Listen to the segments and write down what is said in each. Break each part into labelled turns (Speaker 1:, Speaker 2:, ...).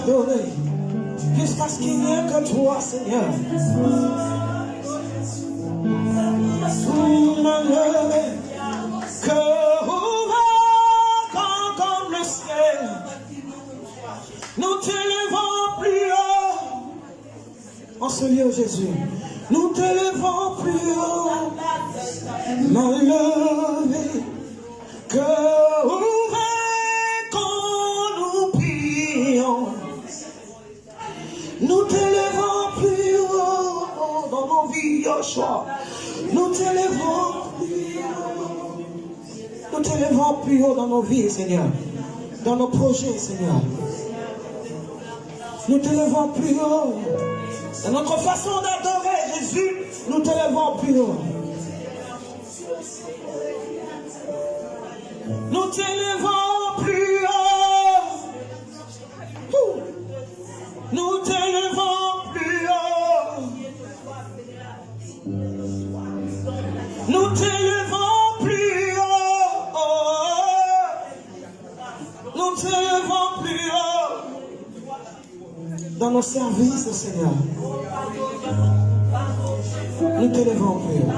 Speaker 1: t'adorer jusqu'à ce qu'il n'y ait que toi, Seigneur. Cœur ouvert comme le ciel, nous t'élevons plus haut. En ce lieu, Jésus, nous t'élevons plus haut. M'enlever, cœur ouvert quand nous prions. Nous t'élevons plus haut dans nos vies, Yoshua. Nous t'élevons plus haut. Nous t'élevons plus haut dans nos vies, Seigneur. Dans nos projets, Seigneur. Nous t'élevons plus haut. Dans notre façon d'adorer Jésus, nous t'élevons plus haut. Nous t'élevons plus haut. Nous t'élevons plus haut. Nous t'élevons plus haut. Nous t'élevons plus haut. Dans nos services, Seigneur. Nous t'élevons plus haut.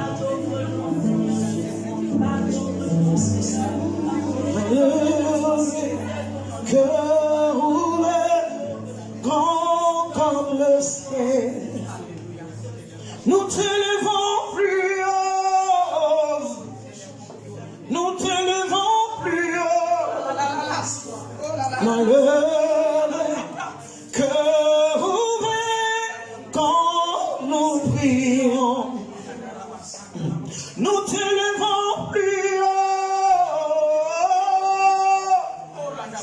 Speaker 1: Cœur ouvert, grand comme le ciel. Nous t'élevons plus haut. Nous t'élevons plus haut. Cœur ouvert, quand nous prions. Nous t'élevons plus haut.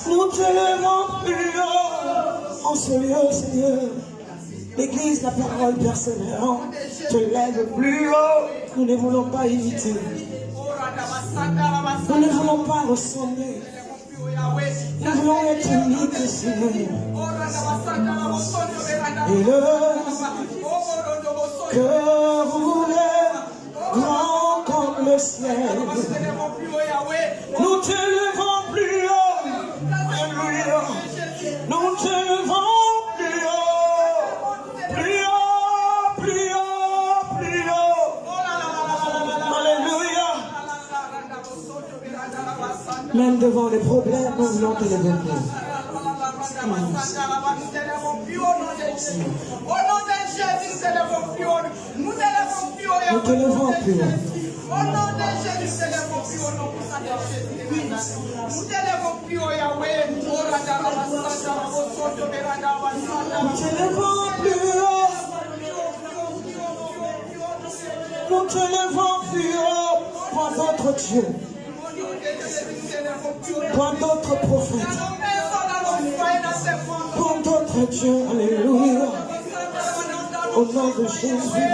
Speaker 1: Nous t'élevons plus haut. En ce lieu, Seigneur, l'Église, la parole persévérante, te lève plus haut. Nous ne voulons pas imiter. Nous ne voulons pas ressembler. Nous voulons être uniques, Seigneur. Et le cœur ouvert, grand comme le ciel. Nous t'élevons plus haut. Alléluia. Nous t'élevons plus haut. Plus haut, plus haut, plus haut. Alléluia. Même devant les problèmes, nous voulons t'élever plus haut. Nous t'élevons plus haut. Au nom de Jésus, nous t'élevons plus haut. Nous t'élevons plus haut, Yahweh. Nous t'élevons plus haut. Nous t'élevons plus haut. Point d'autres dieux. Point d'autres prophètes. Point d'autres dieux. Alléluia. Au nom de Jésus.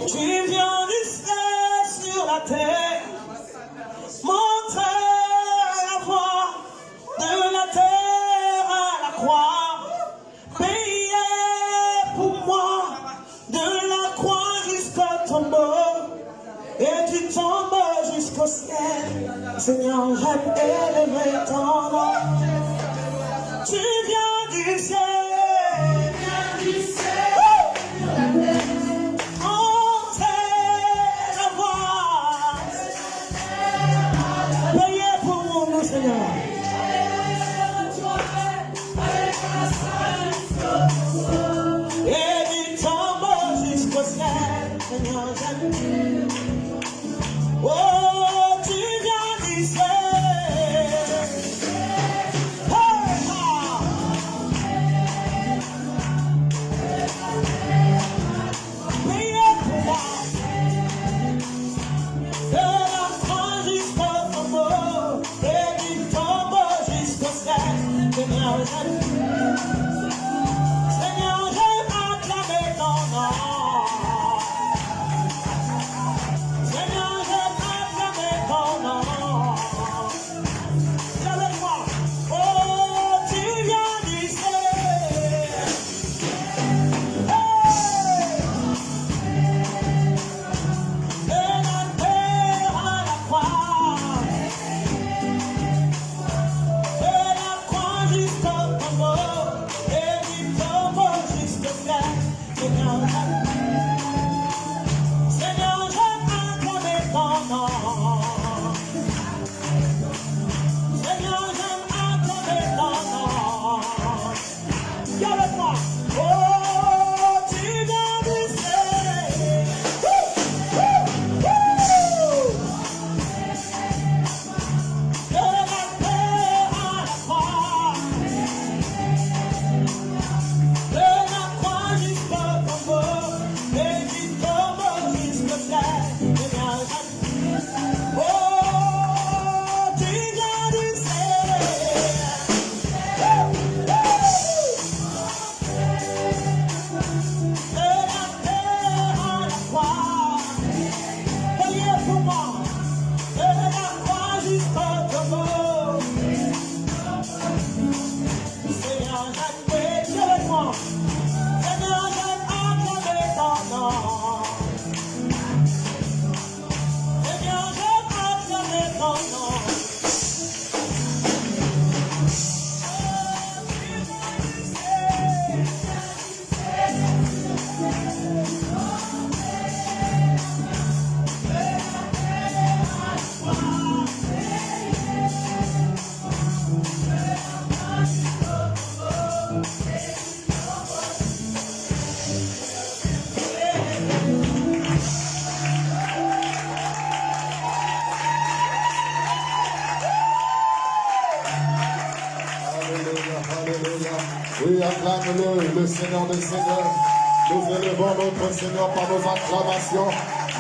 Speaker 1: Tu viens du ciel sur la terre, montrer la voie de la terre à la croix, payer pour moi de la croix jusqu'au tombeau et du tombeau jusqu'au ciel. Seigneur, j'aime élever ton nom. Tu viens du ciel.
Speaker 2: Seigneur des Seigneurs. Nous élevons notre Seigneur par nos acclamations.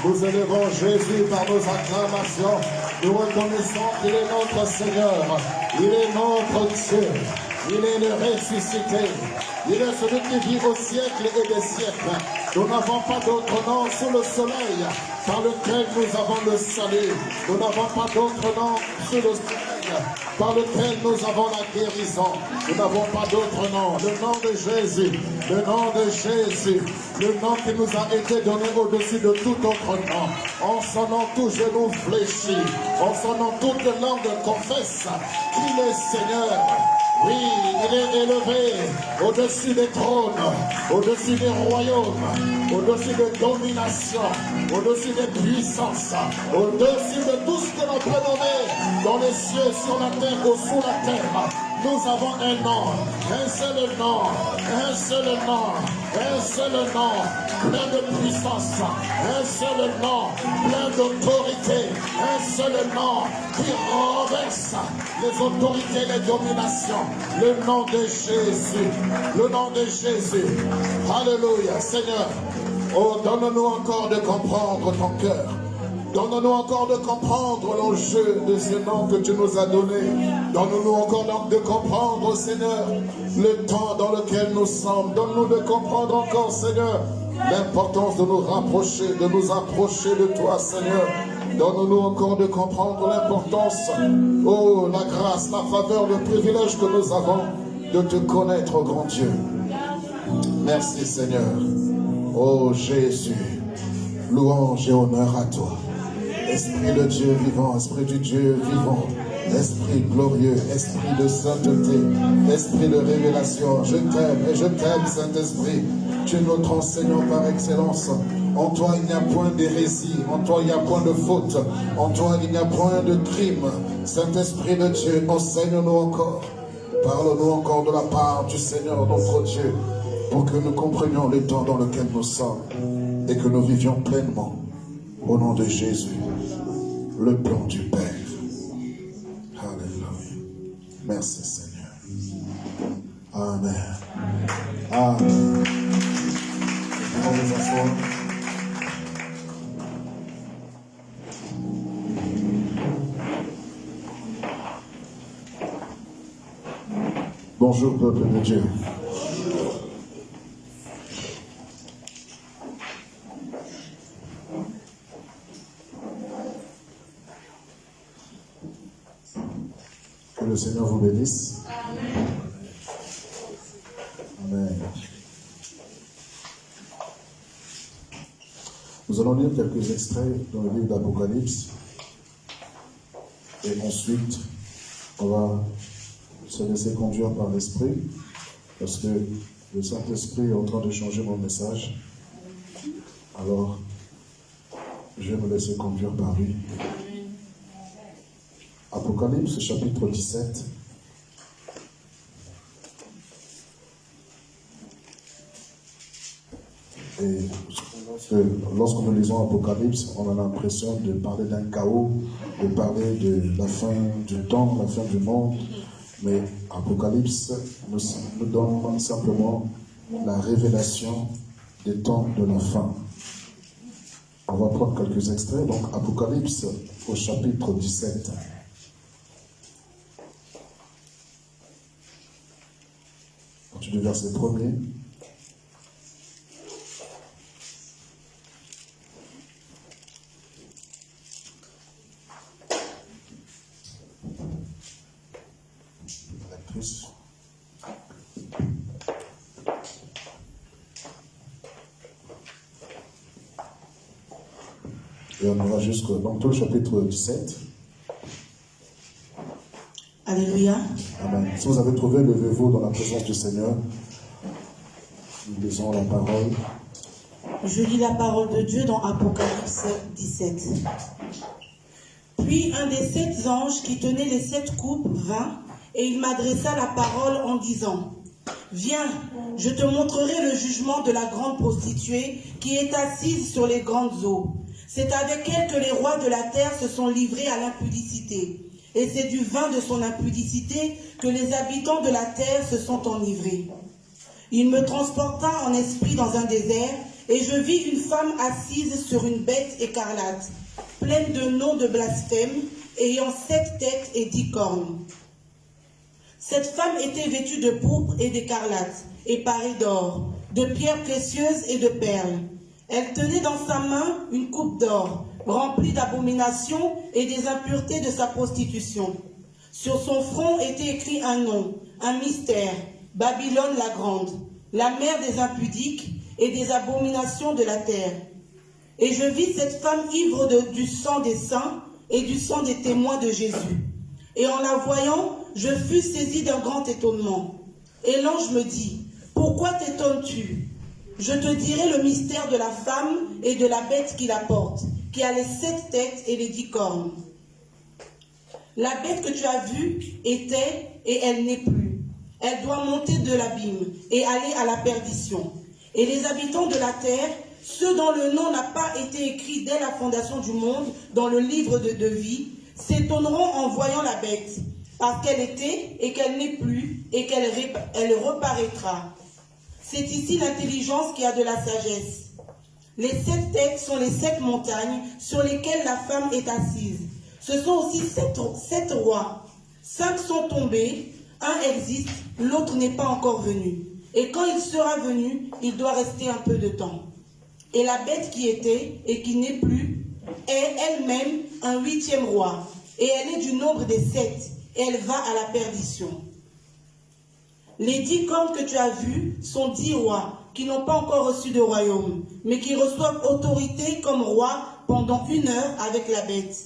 Speaker 2: Nous élevons Jésus par nos acclamations. Nous reconnaissons qu'il est notre Seigneur. Il est notre Dieu. Il est le ressuscité. Il est celui qui vit au siècle et des siècles. Nous n'avons pas d'autre nom sous le soleil par lequel nous avons le salut. Nous n'avons pas d'autre nom sous le soleil par lequel nous avons la guérison. Nous n'avons pas d'autre nom. Le nom de Jésus. Le nom de Jésus. Le nom qui nous a été donné au-dessus de tout autre nom. En son nom, tout genou fléchit. En son nom, toute langue confesse qu'il est Seigneur. Oui, il est élevé au-dessus des trônes, au-dessus des royaumes, au-dessus des dominations, au-dessus des puissances, au-dessus de tout ce que l'on peut nommer dans les cieux, sur la terre ou sous la terre. Nous avons un nom, un seul nom, un seul nom, un seul nom, plein de puissance, un seul nom, plein d'autorité, un seul nom qui renverse les autorités et les dominations. Le nom de Jésus, le nom de Jésus. Alléluia, Seigneur. Oh, donne-nous encore de comprendre ton cœur. Donne-nous encore de comprendre l'enjeu de ce nom que tu nous as donné. Donne-nous encore de comprendre, Seigneur, le temps dans lequel nous sommes. Donne-nous de comprendre encore, Seigneur, l'importance de nous rapprocher, de nous approcher de toi, Seigneur. Donne-nous encore de comprendre l'importance, oh, la grâce, la faveur, le privilège que nous avons de te connaître, oh grand Dieu. Merci, Seigneur. Oh Jésus, louange et honneur à toi. Esprit de Dieu vivant, Esprit du Dieu vivant, Esprit glorieux, Esprit de sainteté, Esprit de révélation. Je t'aime et je t'aime, Saint-Esprit. Tu es notre enseignant par excellence. En toi, il n'y a point d'hérésie. En toi, il n'y a point de faute. En toi, il n'y a point de crime. Saint-Esprit de Dieu, enseigne-nous encore. Parle-nous encore de la part du Seigneur, notre Dieu, pour que nous comprenions le temps dans lequel nous sommes et que nous vivions pleinement, au nom de Jésus, le plan du Père. Alléluia. Merci, Seigneur. Amen. Amen. On va nous asseoir. Bonjour, peuple de Dieu. Que le Seigneur vous bénisse. Amen. Nous allons lire quelques extraits dans le livre d'Apocalypse. Et ensuite, on va se laisser conduire par l'Esprit, parce que le Saint-Esprit est en train de changer mon message. Alors, je vais me laisser conduire par lui. Apocalypse, chapitre 17. Et lorsque nous lisons Apocalypse, on a l'impression de parler d'un chaos, de parler de la fin du temps, la fin du monde. Mais Apocalypse nous donne simplement la révélation des temps de la fin. On va prendre quelques extraits. Donc, Apocalypse au chapitre 17. À partir du verset 1er. Et on ira jusqu'au tout le chapitre 17.
Speaker 3: Alléluia.
Speaker 2: Amen. Si vous avez trouvé, levez-vous dans la présence du Seigneur. Nous lisons la parole.
Speaker 3: Je lis la parole de Dieu dans Apocalypse 17. Puis un des 7 anges qui tenait les 7 coupes vint, et il m'adressa la parole en disant: Viens, je te montrerai le jugement de la grande prostituée qui est assise sur les grandes eaux. C'est avec elle que les rois de la terre se sont livrés à l'impudicité. Et c'est du vin de son impudicité que les habitants de la terre se sont enivrés. Il me transporta en esprit dans un désert, et je vis une femme assise sur une bête écarlate, pleine de noms de blasphème, ayant 7 têtes et 10 cornes. Cette femme était vêtue de pourpre et d'écarlate, et parée d'or, de pierres précieuses et de perles. Elle tenait dans sa main une coupe d'or, remplie d'abominations et des impuretés de sa prostitution. Sur son front était écrit un nom, un mystère, Babylone la grande, la mère des impudiques et des abominations de la terre. Et je vis cette femme ivre du sang des saints et du sang des témoins de Jésus. Et en la voyant, je fus saisi d'un grand étonnement. Et l'ange me dit, « Pourquoi t'étonnes-tu? Je te dirai le mystère de la femme et de la bête qui la porte, qui a les 7 têtes et les 10 cornes. La bête que tu as vue était, et elle n'est plus. Elle doit monter de l'abîme et aller à la perdition. Et les habitants de la terre, ceux dont le nom n'a pas été écrit dès la fondation du monde dans le livre de vie, s'étonneront en voyant la bête, parce qu'elle était et qu'elle n'est plus et qu'elle reparaîtra. C'est ici l'intelligence qui a de la sagesse. Les 7 têtes sont les 7 montagnes sur lesquelles la femme est assise. Ce sont aussi 7 rois. 5 sont tombés, un existe, l'autre n'est pas encore venu. Et quand il sera venu, il doit rester un peu de temps. Et la bête qui était et qui n'est plus est elle-même un 8e roi. Et elle est du nombre des 7. Et elle va à la perdition. Les 10 cornes que tu as vues sont 10 rois qui n'ont pas encore reçu de royaume, mais qui reçoivent autorité comme rois pendant 1 heure avec la bête.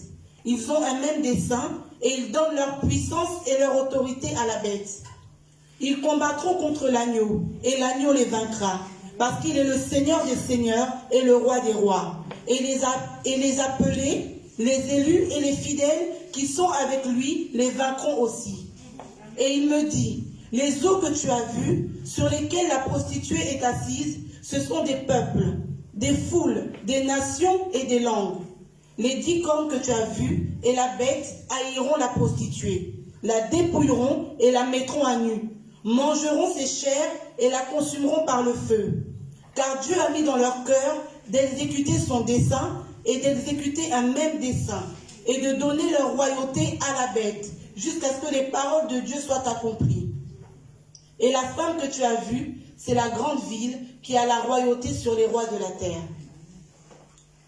Speaker 3: Ils ont un même dessein et ils donnent leur puissance et leur autorité à la bête. Ils combattront contre l'agneau et l'agneau les vaincra, parce qu'il est le Seigneur des seigneurs et le roi des rois. Et les appelés, les élus et les fidèles qui sont avec lui les vaincront aussi. Et il me dit, les eaux que tu as vues, sur lesquelles la prostituée est assise, ce sont des peuples, des foules, des nations et des langues. Les 10 cornes que tu as vues et la bête haïront la prostituée, la dépouilleront et la mettront à nu, mangeront ses chairs et la consumeront par le feu. Car Dieu a mis dans leur cœur d'exécuter son dessein et d'exécuter un même dessein, et de donner leur royauté à la bête, jusqu'à ce que les paroles de Dieu soient accomplies. Et la femme que tu as vue, c'est la grande ville qui a la royauté sur les rois de la terre.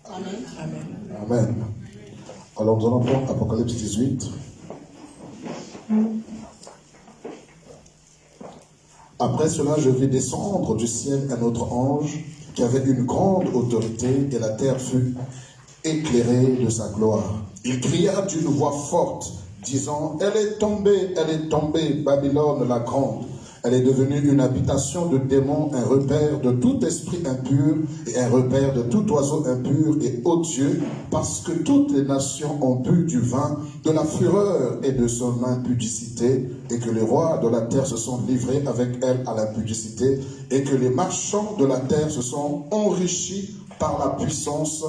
Speaker 3: Amen.
Speaker 2: Amen. Amen. Alors nous allons prendre Apocalypse 18. Après cela, je vis descendre du ciel un autre ange qui avait une grande autorité, et la terre fut éclairée de sa gloire. Il cria d'une voix forte, disant, elle est tombée, Babylone la grande. Elle est devenue une habitation de démons, un repère de tout esprit impur et un repère de tout oiseau impur et odieux, parce que toutes les nations ont bu du vin de la fureur et de son impudicité, et que les rois de la terre se sont livrés avec elle à l'impudicité, et que les marchands de la terre se sont enrichis par la puissance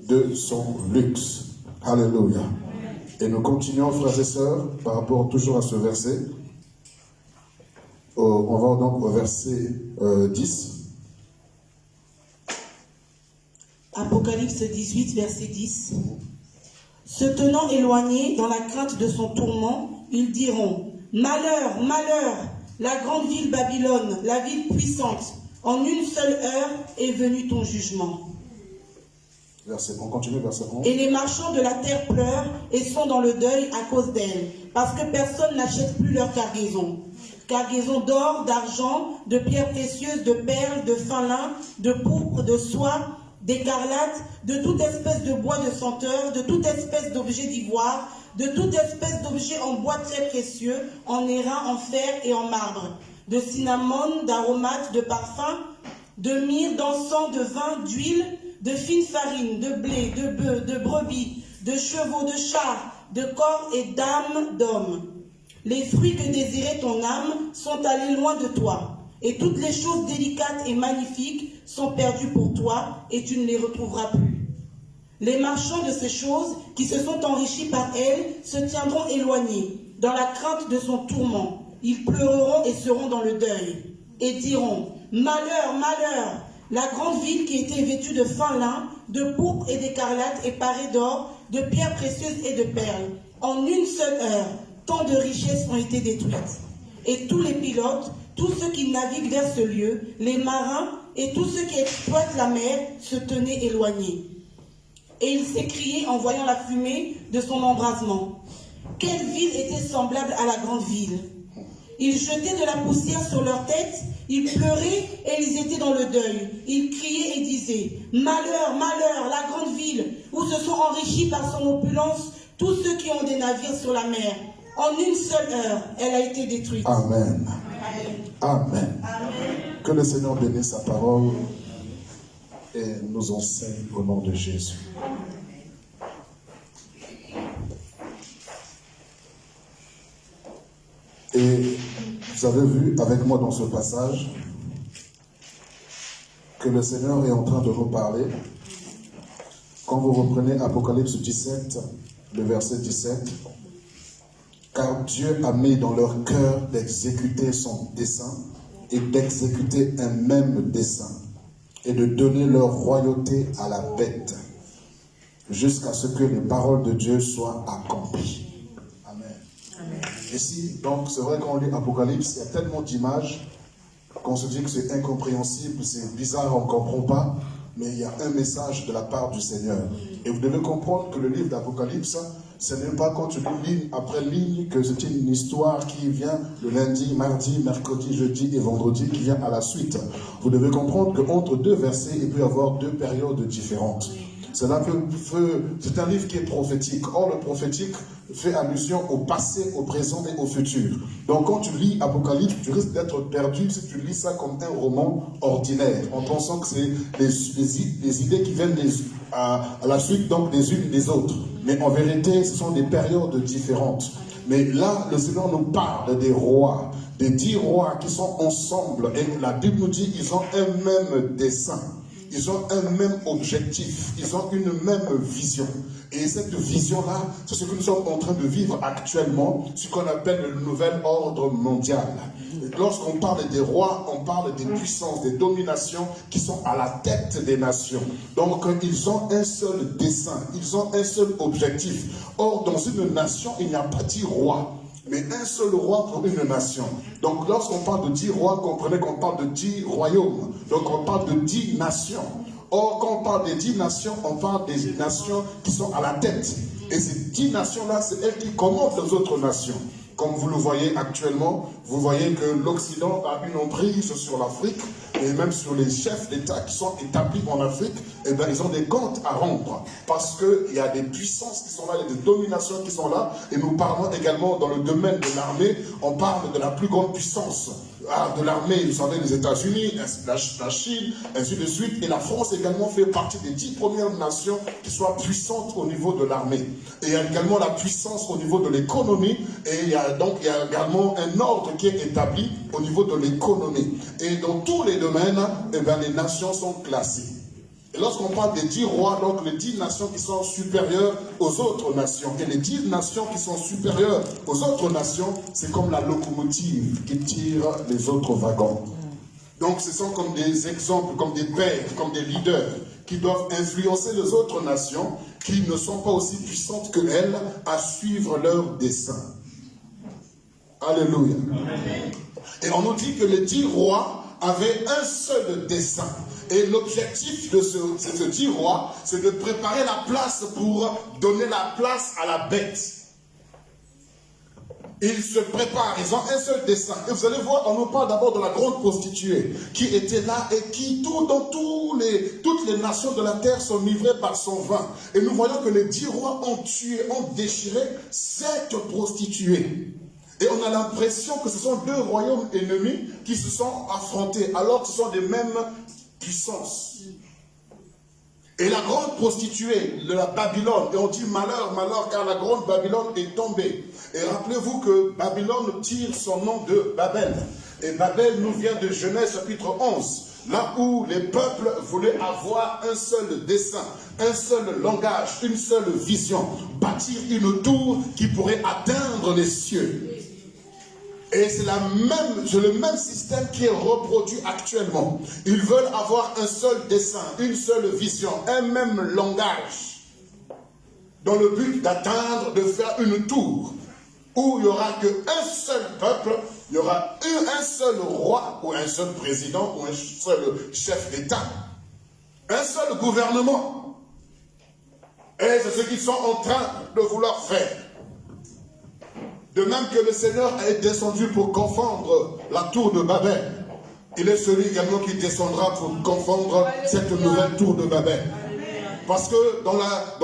Speaker 2: de son luxe. Alléluia. Et nous continuons, frères et sœurs, par rapport toujours à ce verset. On va donc au verset 10.
Speaker 3: Apocalypse 18, verset 10. Se tenant éloignés dans la crainte de son tourment, ils diront, malheur, malheur, la grande ville Babylone, la ville puissante, en une seule heure est venu ton jugement.
Speaker 2: On continue, verset 11.
Speaker 3: Et les marchands de la terre pleurent et sont dans le deuil à cause d'elle, parce que personne n'achète plus leur cargaison. Cargaison d'or, d'argent, de pierres précieuses, de perles, de fin lin, de pourpre, de soie, d'écarlate, de toute espèce de bois de senteur, de toute espèce d'objet d'ivoire, de toute espèce d'objet en bois très précieux, en airain, en fer et en marbre, de cinnamome, d'aromates, de parfums, de myrrhe, d'encens, de vin, d'huile, de fine farine, de blé, de bœufs, de brebis, de chevaux, de chars, de corps et d'âmes d'hommes. Les fruits que désirait ton âme sont allés loin de toi, et toutes les choses délicates et magnifiques sont perdues pour toi, et tu ne les retrouveras plus. Les marchands de ces choses, qui se sont enrichis par elles, se tiendront éloignés, dans la crainte de son tourment. Ils pleureront et seront dans le deuil. et diront, malheur, malheur, la grande ville qui était vêtue de fin lin, de pourpre et d'écarlate et parée d'or, de pierres précieuses et de perles. En une seule heure, tant de richesses ont été détruites. Et tous les pilotes, tous ceux qui naviguent vers ce lieu, les marins et tous ceux qui exploitent la mer se tenaient éloignés. Et il s'écriait en voyant la fumée de son embrasement. Quelle ville était semblable à la grande ville? Ils jetaient de la poussière sur leur tête, ils pleuraient et ils étaient dans le deuil. Ils criaient et disaient, malheur, malheur, la grande ville, où se sont enrichis par son opulence tous ceux qui ont des navires sur la mer. En une seule heure, elle a été détruite.
Speaker 2: Amen. Amen.
Speaker 3: Amen.
Speaker 2: Que le Seigneur bénisse sa parole et nous enseigne au nom de Jésus. Et vous avez vu avec moi dans ce passage que le Seigneur est en train de nous parler. Quand vous reprenez Apocalypse 17, le verset 17, car Dieu a mis dans leur cœur d'exécuter son dessein et d'exécuter un même dessein et de donner leur royauté à la bête jusqu'à ce que les paroles de Dieu soient accomplies. Amen. Ici, donc, c'est vrai qu'on lit Apocalypse, il y a tellement d'images qu'on se dit que c'est incompréhensible, c'est bizarre, on ne comprend pas, mais il y a un message de la part du Seigneur. Et vous devez comprendre que le livre d'Apocalypse, ce n'est pas quand tu lis ligne après ligne que c'est une histoire qui vient le lundi, mardi, mercredi, jeudi et vendredi qui vient à la suite. Vous devez comprendre qu'entre deux versets, il peut y avoir deux périodes différentes. C'est un livre qui est prophétique. Or, le prophétique fait allusion au passé, au présent et au futur. Donc, quand tu lis Apocalypse, tu risques d'être perdu si tu lis ça comme un roman ordinaire, en pensant que c'est les idées qui viennent à la suite donc des unes des autres. Mais en vérité, ce sont des périodes différentes. Mais là, le Seigneur nous parle des rois, des 10 rois qui sont ensemble. Et la Bible nous dit qu'ils ont un même dessein. Ils ont un même objectif, ils ont une même vision. Et cette vision-là, c'est ce que nous sommes en train de vivre actuellement, ce qu'on appelle le nouvel ordre mondial. Lorsqu'on parle des rois, on parle des puissances, des dominations qui sont à la tête des nations. Donc, ils ont un seul dessein, ils ont un seul objectif. Or, dans une nation, il n'y a pas 10 rois, mais un seul roi pour une nation. Donc lorsqu'on parle de 10 rois, comprenez qu'on parle de 10 royaumes. Donc on parle de 10 nations. Or, quand on parle des 10 nations, on parle des nations qui sont à la tête. Et ces 10 nations-là, c'est elles qui commandent les autres nations. Comme vous le voyez actuellement, vous voyez que l'Occident a une emprise sur l'Afrique et même sur les chefs d'État qui sont établis en Afrique. Eh bien, ils ont des comptes à rendre parce qu'il y a des puissances qui sont là, il y a des dominations qui sont là. Et nous parlons également dans le domaine de l'armée, on parle de la plus grande puissance de l'armée, vous savez, les États-Unis, la Chine, ainsi de suite. Et la France également fait partie des 10 premières nations qui soient puissantes au niveau de l'armée. Et il y a également la puissance au niveau de l'économie. Et il y a également un ordre qui est établi au niveau de l'économie. Et dans tous les domaines, eh bien, les nations sont classées. Et lorsqu'on parle des 10 rois, donc les 10 nations qui sont supérieures aux autres nations, et les 10 nations qui sont supérieures aux autres nations, c'est comme la locomotive qui tire les autres wagons. Donc ce sont comme des exemples, comme des pères, comme des leaders qui doivent influencer les autres nations qui ne sont pas aussi puissantes qu'elles à suivre leur dessein. Alléluia. Et on nous dit que les 10 rois avaient un seul dessein. Et l'objectif de ces 10 rois, c'est de préparer la place pour donner la place à la bête. Ils se préparent, ils ont un seul dessein. Et vous allez voir, on nous parle d'abord de la grande prostituée qui était là et qui, toutes les nations de la terre sont livrées par son vin. Et nous voyons que les 10 rois ont déchiré 7 prostituées. Et on a l'impression que ce sont 2 royaumes ennemis qui se sont affrontés, alors que ce sont des mêmes puissances. Et la grande prostituée de la Babylone, et on dit malheur, malheur, car la grande Babylone est tombée. Et rappelez-vous que Babylone tire son nom de Babel. Et Babel nous vient de Genèse chapitre 11, là où les peuples voulaient avoir un seul dessein, un seul langage, une seule vision, bâtir une tour qui pourrait atteindre les cieux. Et c'est le même système qui est reproduit actuellement. Ils veulent avoir un seul dessein, une seule vision, un même langage, dans le but d'atteindre, de faire une tour, où il n'y aura qu'un seul peuple, il y aura un seul roi, ou un seul président, ou un seul chef d'État, un seul gouvernement. Et c'est ce qu'ils sont en train de vouloir faire. De même que le Seigneur est descendu pour confondre la tour de Babel, il est celui également qui descendra pour confondre cette nouvelle tour de Babel. Parce que dans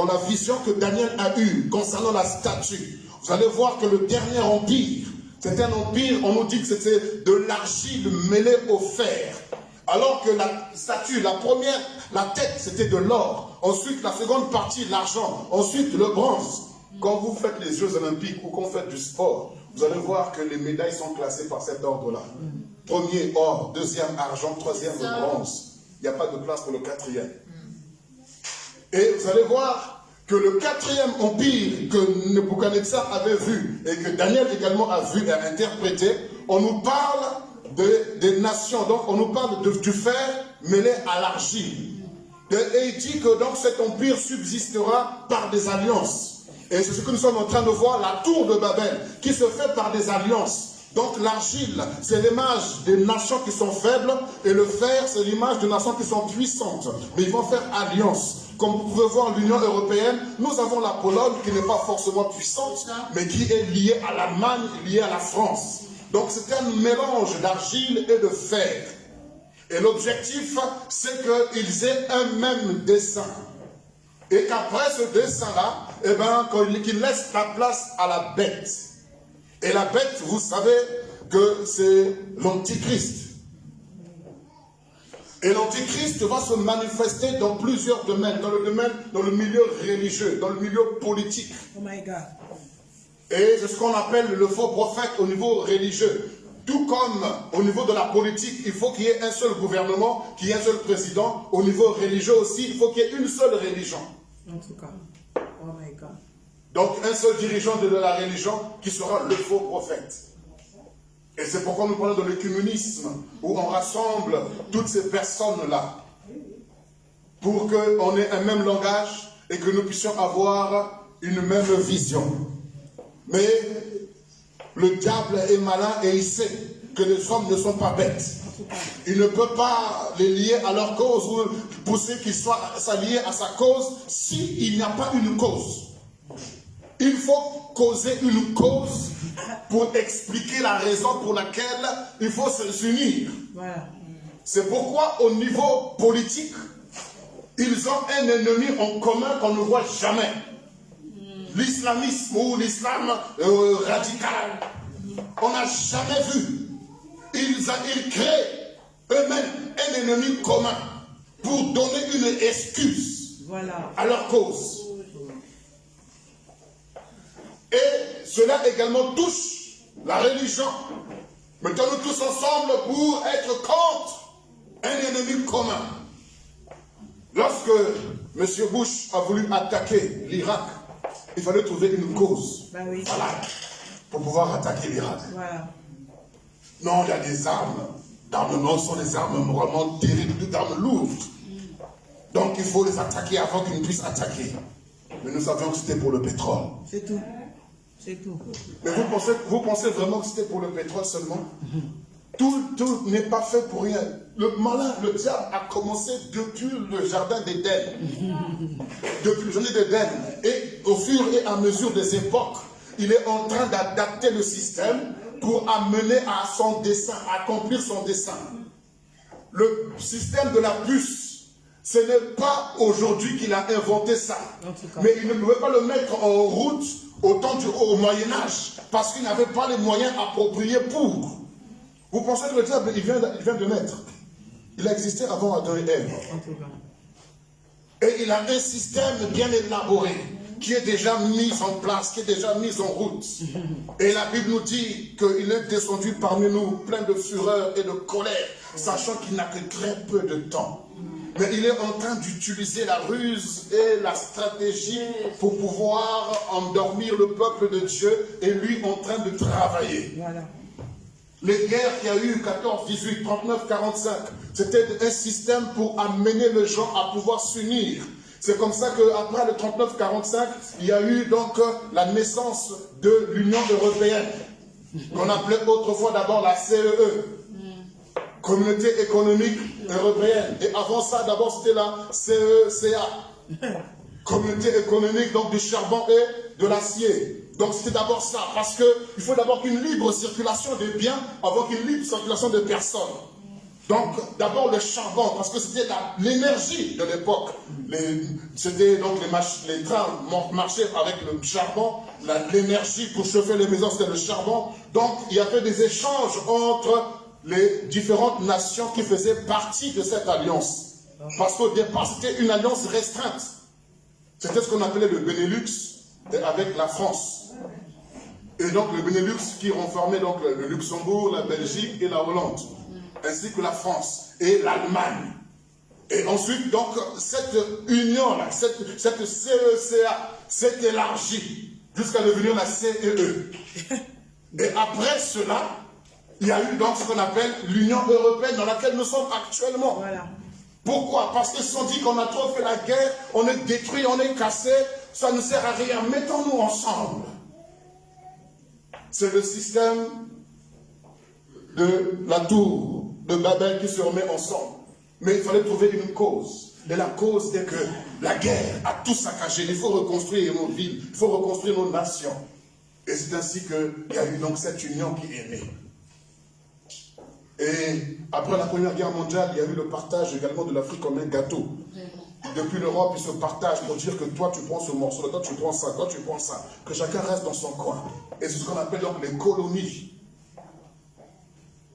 Speaker 2: la vision que Daniel a eue concernant la statue, vous allez voir que le dernier empire, c'était un empire, on nous dit que c'était de l'argile mêlée au fer. Alors que la statue, la tête, c'était de l'or. Ensuite, la seconde partie, l'argent. Ensuite, le bronze. Quand vous faites les Jeux Olympiques ou quand vous faites du sport, vous allez voir que les médailles sont classées par cet ordre-là. Premier, or. Deuxième, argent. Troisième, bronze. Il n'y a pas de place pour le quatrième. Et vous allez voir que le quatrième empire que Nebuchadnezzar avait vu et que Daniel également a vu et a interprété, on nous parle des nations. Donc on nous parle du fer mêlé à l'argile. Et il dit que donc cet empire subsistera par des alliances. Et c'est ce que nous sommes en train de voir, la tour de Babel, qui se fait par des alliances. Donc l'argile, c'est l'image des nations qui sont faibles, et le fer, c'est l'image des nations qui sont puissantes. Mais ils vont faire alliance. Comme vous pouvez voir l'Union européenne, nous avons la Pologne qui n'est pas forcément puissante, mais qui est liée à l'Allemagne, liée à la France. Donc c'est un mélange d'argile et de fer. Et l'objectif, c'est qu'ils aient un même dessein. Et qu'après ce dessein-là, qu'ils laissent la place à la bête. Et la bête, vous savez que c'est l'Antichrist. Et l'Antichrist va se manifester dans plusieurs domaines. Dans le milieu religieux, dans le milieu politique.
Speaker 3: Oh my God.
Speaker 2: Et c'est ce qu'on appelle le faux prophète au niveau religieux. Tout comme au niveau de la politique, il faut qu'il y ait un seul gouvernement, qu'il y ait un seul président. Au niveau religieux aussi, il faut qu'il y ait une seule religion.
Speaker 3: En tout cas. Oh my God.
Speaker 2: Donc un seul dirigeant de la religion qui sera le faux prophète. Et c'est pourquoi nous parlons de l'écuménisme, où on rassemble toutes ces personnes-là, pour qu'on ait un même langage et que nous puissions avoir une même vision. Mais le diable est malin et il sait que les hommes ne sont pas bêtes. Il ne peut pas les lier à leur cause ou pousser qu'ils soient s'allier à sa cause s'il n'y a pas une cause. Il faut causer une cause pour expliquer la raison pour laquelle il faut s'unir. Voilà. C'est pourquoi au niveau politique, ils ont un ennemi en commun qu'on ne voit jamais. L'islamisme ou l'islam radical. On n'a jamais vu. Ils créent eux-mêmes un ennemi commun pour donner une excuse à leur cause. Et cela également touche la religion. Mettons-nous tous ensemble pour être contre un ennemi commun. Lorsque M. Bush a voulu attaquer l'Irak, il fallait trouver une cause valable pour pouvoir attaquer l'Irak. Voilà. Non, il y a des armes. D'armement sont des armes vraiment terribles, des armes lourdes. Donc il faut les attaquer avant qu'ils ne puissent attaquer. Mais nous savions que c'était pour le pétrole. C'est tout. C'est tout. Mais vous pensez vraiment que c'était pour le pétrole seulement? Tout n'est pas fait pour rien. Le malin, le diable a commencé depuis le jardin d'Éden. Depuis le jardin d'Éden. Et au fur et à mesure des époques, il est en train d'adapter le système pour amener à son dessein, accomplir son dessein. Le système de la puce, ce n'est pas aujourd'hui qu'il a inventé ça. Mais il ne pouvait pas le mettre en route au Moyen-Âge, parce qu'il n'avait pas les moyens appropriés pour. Vous pensez que le diable, il vient de naître. Il a existé avant Adam et Ève. Et il a un système bien élaboré, qui est déjà mis en place, qui est déjà mis en route. Et la Bible nous dit qu'il est descendu parmi nous, plein de fureur et de colère, sachant qu'il n'a que très peu de temps. Mais il est en train d'utiliser la ruse et la stratégie pour pouvoir endormir le peuple de Dieu et lui en train de travailler. Voilà. Les guerres qu'il y a eu, 14, 18, 39, 45, c'était un système pour amener les gens à pouvoir s'unir. C'est comme ça qu'après le 39-45, il y a eu donc la naissance de l'Union européenne, qu'on appelait autrefois d'abord la CEE, Communauté économique européenne. Et avant ça, d'abord, c'était la CECA, Communauté économique donc du charbon et de l'acier. Donc c'était d'abord ça, parce qu'il faut d'abord qu'une libre circulation des biens avant qu'une libre circulation de personnes. Donc d'abord le charbon, parce que c'était l'énergie de l'époque. C'était donc les trains marchaient avec le charbon, l'énergie pour chauffer les maisons c'était le charbon. Donc il y avait des échanges entre les différentes nations qui faisaient partie de cette alliance. Parce qu'au départ c'était une alliance restreinte. C'était ce qu'on appelait le Benelux avec la France. Et donc le Benelux qui renfermait donc le Luxembourg, la Belgique et la Hollande, ainsi que la France et l'Allemagne. Et ensuite, donc, cette union-là, cette CECA s'est élargie jusqu'à devenir la CEE. Et après cela, il y a eu donc ce qu'on appelle l'Union européenne dans laquelle nous sommes actuellement.
Speaker 3: Voilà.
Speaker 2: Pourquoi? Parce qu'ils se sont dit qu'on a trop fait la guerre, on est détruit, on est cassé, ça ne sert à rien, mettons-nous ensemble. C'est le système de la tour de Babel qui se remet ensemble. Mais il fallait trouver une cause. Et la cause est que la guerre a tout saccagé. Il faut reconstruire nos villes, il faut reconstruire nos nations. Et c'est ainsi qu'il y a eu donc cette union qui est née. Et après la Première Guerre mondiale, il y a eu le partage également de l'Afrique comme un gâteau. Depuis l'Europe, ils se partagent pour dire que toi tu prends ce morceau, toi tu prends ça, toi tu prends ça. Que chacun reste dans son coin. Et c'est ce qu'on appelle donc les colonies.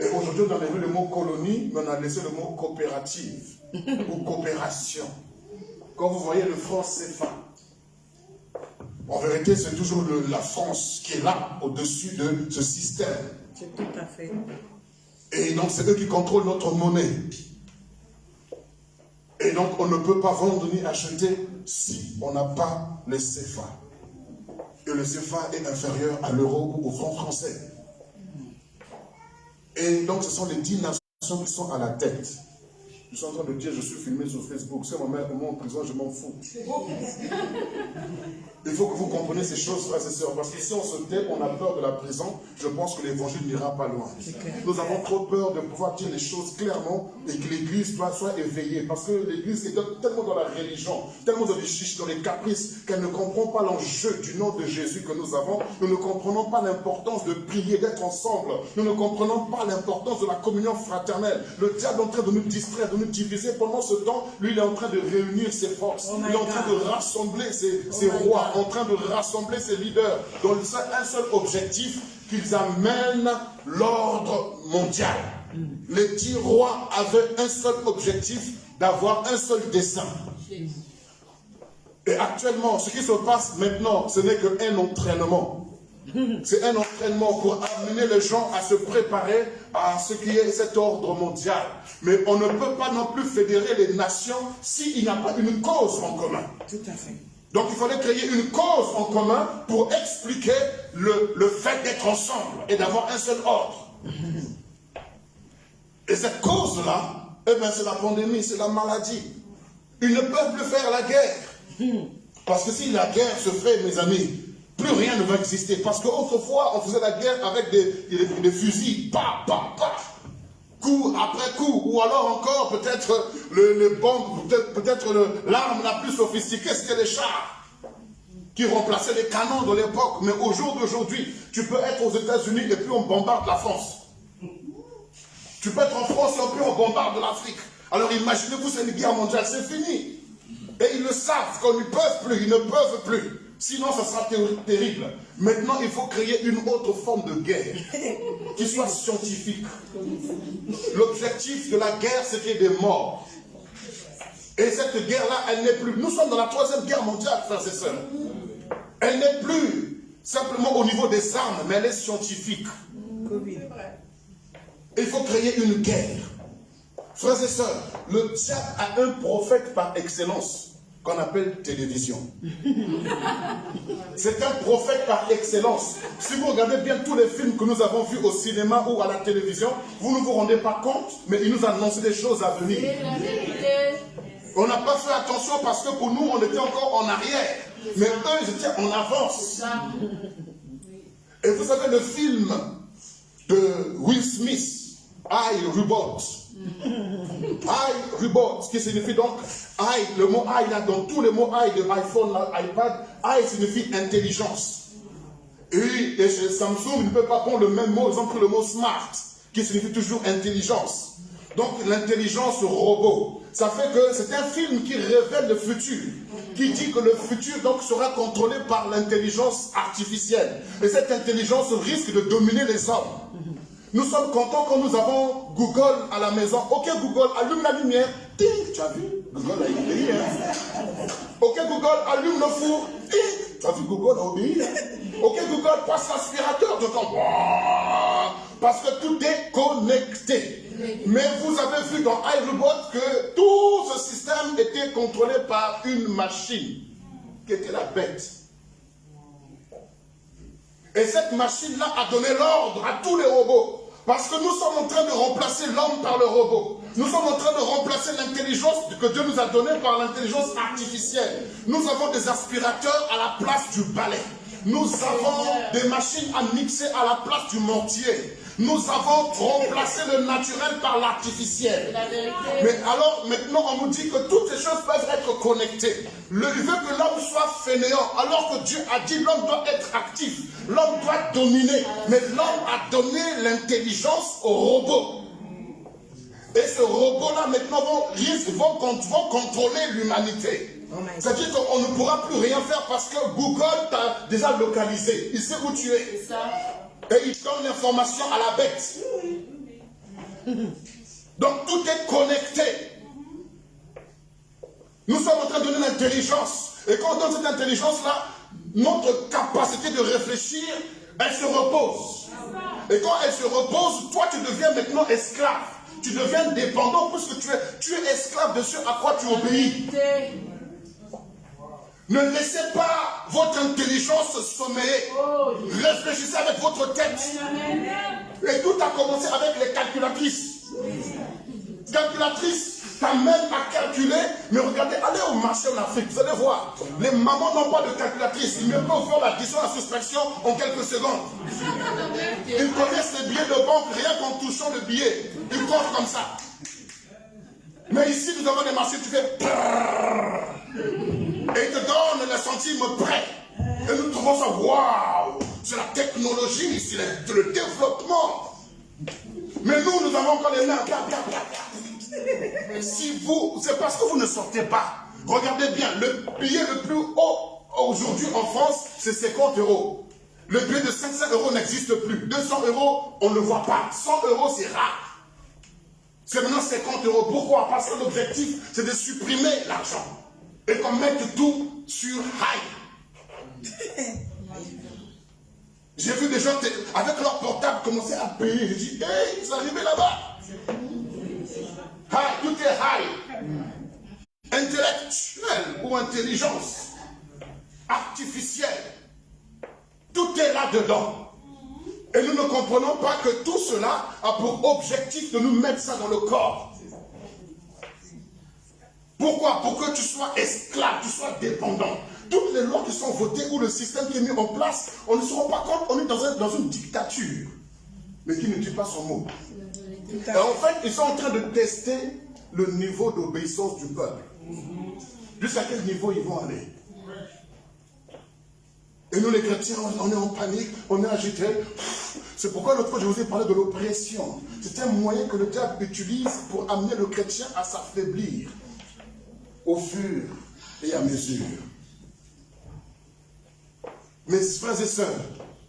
Speaker 2: Et aujourd'hui, on a enlevé le mot colonie, mais on a laissé le mot coopérative ou coopération. Quand vous voyez le franc CFA, en vérité, c'est toujours la France qui est là, au-dessus de ce système.
Speaker 3: C'est tout à fait.
Speaker 2: Et donc, c'est eux qui contrôlent notre monnaie. Et donc, on ne peut pas vendre ni acheter si on n'a pas le CFA. Et le CFA est inférieur à l'euro ou au franc français. Et donc, ce sont les 10 nations qui sont à la tête. Je suis en train de dire, je suis filmé sur Facebook. Si ma mère est en prison, je m'en fous. Il faut que vous compreniez ces choses, frères et sœurs. Parce que si on se tait, on a peur de la prison, je pense que l'évangile n'ira pas loin. Nous avons trop peur de pouvoir dire les choses clairement et que l'église soit éveillée. Parce que l'église est tellement dans la religion, tellement dans les chiches, dans les caprices, qu'elle ne comprend pas l'enjeu du nom de Jésus que nous avons. Nous ne comprenons pas l'importance de prier, d'être ensemble. Nous ne comprenons pas l'importance de la communion fraternelle. Le diable est en train de nous distraire, de nous diviser. Pendant ce temps, lui, il est en train de réunir ses forces. Il est en train de rassembler ses rois, en train de rassembler ses leaders dans un seul objectif, qu'ils amènent l'ordre mondial. Les 10 rois avaient un seul objectif, d'avoir un seul dessein. Et actuellement, ce qui se passe maintenant, ce n'est qu'un entraînement. C'est un entraînement pour amener les gens à se préparer à ce qui est cet ordre mondial. Mais on ne peut pas non plus fédérer les nations s'il n'y a pas une cause en commun.
Speaker 3: Tout à fait.
Speaker 2: Donc il fallait créer une cause en commun pour expliquer le fait d'être ensemble et d'avoir un seul ordre. Et cette cause-là, eh bien c'est la pandémie, c'est la maladie. Ils ne peuvent plus faire la guerre. Parce que si la guerre se fait, mes amis, plus rien ne va exister. Parce qu'autrefois, on faisait la guerre avec des fusils, pa, pa, pa, coup après coup. Ou alors encore, peut-être les bombes, peut-être l'arme la plus sophistiquée, c'était les chars qui remplaçaient les canons de l'époque. Mais au jour d'aujourd'hui, tu peux être aux États-Unis et puis on bombarde la France. Tu peux être en France et puis on bombarde l'Afrique. Alors imaginez-vous, c'est une guerre mondiale, c'est fini. Et ils le savent, qu'on ne peuvent plus, ils ne peuvent plus. Sinon, ça sera terrible. Maintenant, il faut créer une autre forme de guerre qui soit scientifique. L'objectif de la guerre, c'est qu'il y ait des morts. Et cette guerre-là, elle n'est plus... Nous sommes dans la 3e guerre mondiale, frères et sœurs. Elle n'est plus simplement au niveau des armes, mais elle est scientifique. Il faut créer une guerre. Frères et sœurs, le diable a un prophète par excellence. qu'on appelle télévision. C'est un prophète par excellence. Si vous regardez bien tous les films que nous avons vus au cinéma ou à la télévision, vous ne vous rendez pas compte, mais il nous annonce des choses à venir. On n'a pas fait attention parce que pour nous, on était encore en arrière. Mais eux, ils étaient en avance. Et vous savez, le film de Will Smith, I, Robot. I, Robot, ce qui signifie donc I, le mot I, là, dans tous les mots I de iPhone, iPad, I signifie intelligence. Et chez Samsung, il ne peut pas prendre le même mot, ils ont pris le mot smart, qui signifie toujours intelligence. Donc l'intelligence robot, ça fait que c'est un film qui révèle le futur, qui dit que le futur donc sera contrôlé par l'intelligence artificielle. Et cette intelligence risque de dominer les hommes. Nous sommes contents quand nous avons Google à la maison. Ok Google, allume la lumière. Ting, tu as vu? Google a obéi. Hein? Ok Google, allume le four. Ting, tu as vu? Google a obéi. Hein? Ok Google, passe l'aspirateur. Parce que tout est connecté. Mais vous avez vu dans iRobot que tout ce système était contrôlé par une machine qui était la bête. Et cette machine-là a donné l'ordre à tous les robots. Parce que nous sommes en train de remplacer l'homme par le robot. Nous sommes en train de remplacer l'intelligence que Dieu nous a donnée par l'intelligence artificielle. Nous avons des aspirateurs à la place du balai. Nous avons des machines à mixer à la place du mortier. Nous avons remplacé le naturel par l'artificiel. Mais alors, maintenant, on nous dit que toutes ces choses peuvent être connectées. Il veut que l'homme soit fainéant, alors que Dieu a dit l'homme doit être actif. L'homme doit dominer. Mais l'homme a donné l'intelligence au robot. Et ce robot-là, maintenant, vont contrôler l'humanité. C'est-à-dire qu'on ne pourra plus rien faire parce que Google t'a déjà localisé. Il sait où tu es. Et il donne l'information à la bête. Donc tout est connecté. Nous sommes en train de donner l'intelligence. Et quand on donne cette intelligence-là, notre capacité de réfléchir, elle se repose. Et quand elle se repose, toi tu deviens maintenant esclave. Tu deviens dépendant puisque tu es esclave de ce à quoi tu obéis. Ne laissez pas votre intelligence sommeiller. Réfléchissez avec votre tête. Et tout a commencé avec les calculatrices. Calculatrices t'amènent à calculer. Mais regardez, allez au marché en Afrique, vous allez voir. Les mamans n'ont pas de calculatrice. Ils ne peuvent faire l'addition et la soustraction en quelques secondes. Ils connaissent les billets de banque rien qu'en touchant le billet. Ils comptent comme ça. Mais ici, nous avons des marchés, tu fais... Et il te donne les centimes prêts. Et nous trouvons ça, waouh, c'est la technologie, c'est le développement. Mais nous avons encore les mains. Si vous, c'est parce que vous ne sortez pas. Regardez bien, le billet le plus haut aujourd'hui en France, c'est 50 €. Le billet de 500 € n'existe plus. 200 €, on ne le voit pas. 100 €, c'est rare. C'est maintenant 50 €. Pourquoi? Parce que l'objectif, c'est de supprimer l'argent. Et qu'on mette tout sur high. J'ai vu des gens avec leur portable commencer à payer. J'ai dit, hey, ils sont arrivés là-bas. High, tout est high. Intellectuel ou intelligence artificielle. Tout est là-dedans. Et nous ne comprenons pas que tout cela a pour objectif de nous mettre ça dans le corps. Pourquoi? Pour que tu sois esclave, tu sois dépendant. Toutes les lois qui sont votées ou le système qui est mis en place, on ne se rend pas compte, on est dans une dictature. Mais qui ne dit pas son mot. Et en fait, ils sont en train de tester le niveau d'obéissance du peuple. Jusqu'à quel niveau ils vont aller. Et nous les chrétiens, on est en panique, on est agités. C'est pourquoi l'autre fois je vous ai parlé de l'oppression. C'est un moyen que le diable utilise pour amener le chrétien à s'affaiblir. Au fur et à mesure. Mes frères et sœurs,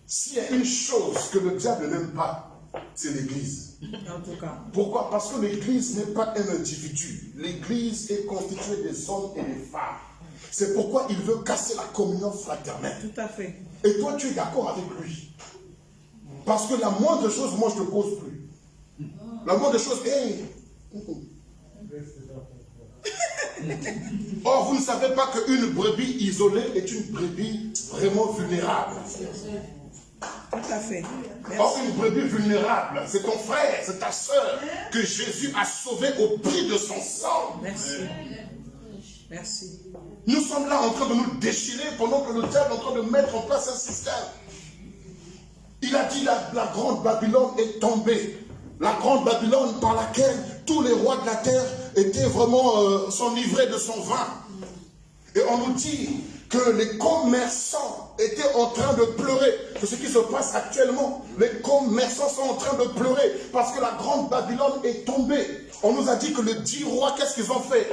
Speaker 2: s'il y a une chose que le diable n'aime pas, c'est l'église.
Speaker 3: En tout cas.
Speaker 2: Pourquoi? Parce que l'église n'est pas un individu. L'église est constituée des hommes et des femmes. C'est pourquoi il veut casser la communion fraternelle.
Speaker 3: Tout à fait.
Speaker 2: Et toi, tu es d'accord avec lui. Parce que la moindre chose, moi, je ne te cause plus. La moindre chose, hey. Or, vous ne savez pas qu'une brebis isolée est une brebis vraiment vulnérable.
Speaker 4: Tout à fait.
Speaker 2: Or, une brebis vulnérable, c'est ton frère, c'est ta soeur que Jésus a sauvé au prix de son sang.
Speaker 4: Merci. Merci.
Speaker 2: Nous sommes là en train de nous déchirer pendant que le diable est en train de mettre en place un système. Il a dit la grande Babylone est tombée. La grande Babylone par laquelle tous les rois de la terre étaient vraiment s'enivraient de son vin. Et on nous dit que les commerçants étaient en train de pleurer. C'est ce qui se passe actuellement. Les commerçants sont en train de pleurer parce que la grande Babylone est tombée. On nous a dit que le 10 rois, qu'est-ce qu'ils ont fait?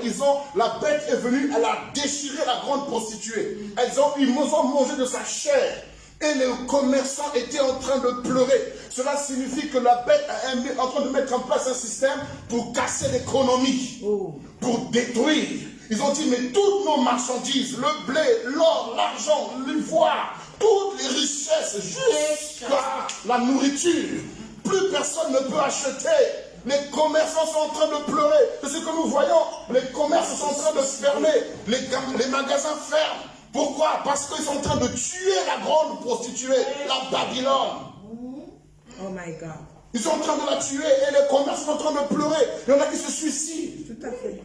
Speaker 2: La bête est venue, elle a déchiré la grande prostituée. Ils ont mangé de sa chair. Et les commerçants étaient en train de pleurer. Cela signifie que la bête est en train de mettre en place un système pour casser l'économie, pour détruire. Ils ont dit, mais toutes nos marchandises, le blé, l'or, l'argent, l'ivoire, toutes les richesses, jusqu'à la nourriture, plus personne ne peut acheter. Les commerçants sont en train de pleurer. C'est ce que nous voyons. Les commerces sont en train de se fermer. Les magasins ferment. Pourquoi? Parce qu'ils sont en train de tuer la grande prostituée, la Babylone.
Speaker 4: Oh my God.
Speaker 2: Ils sont en train de la tuer et les commerçants sont en train de pleurer. Il y en a qui se suicident.
Speaker 4: Tout à fait.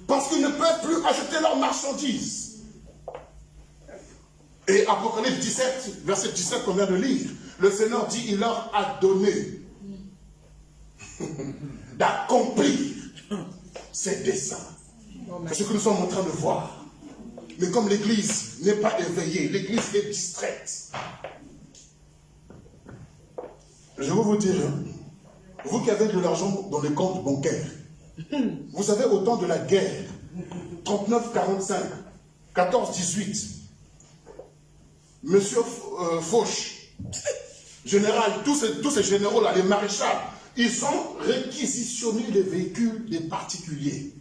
Speaker 2: Parce qu'ils ne peuvent plus acheter leurs marchandises. Et Apocalypse 17, verset 17 qu'on vient de lire, le Seigneur dit, il leur a donné d'accomplir ses desseins. C'est ce que nous sommes en train de voir. Mais comme l'Église n'est pas éveillée, l'Église est distraite. Je vais vous dire, vous qui avez de l'argent dans les comptes bancaires, vous savez, au temps de la guerre, 39-45, 14-18, Monsieur Fauche, général, tous ces généraux-là, les maréchals, ils ont réquisitionné les véhicules des particuliers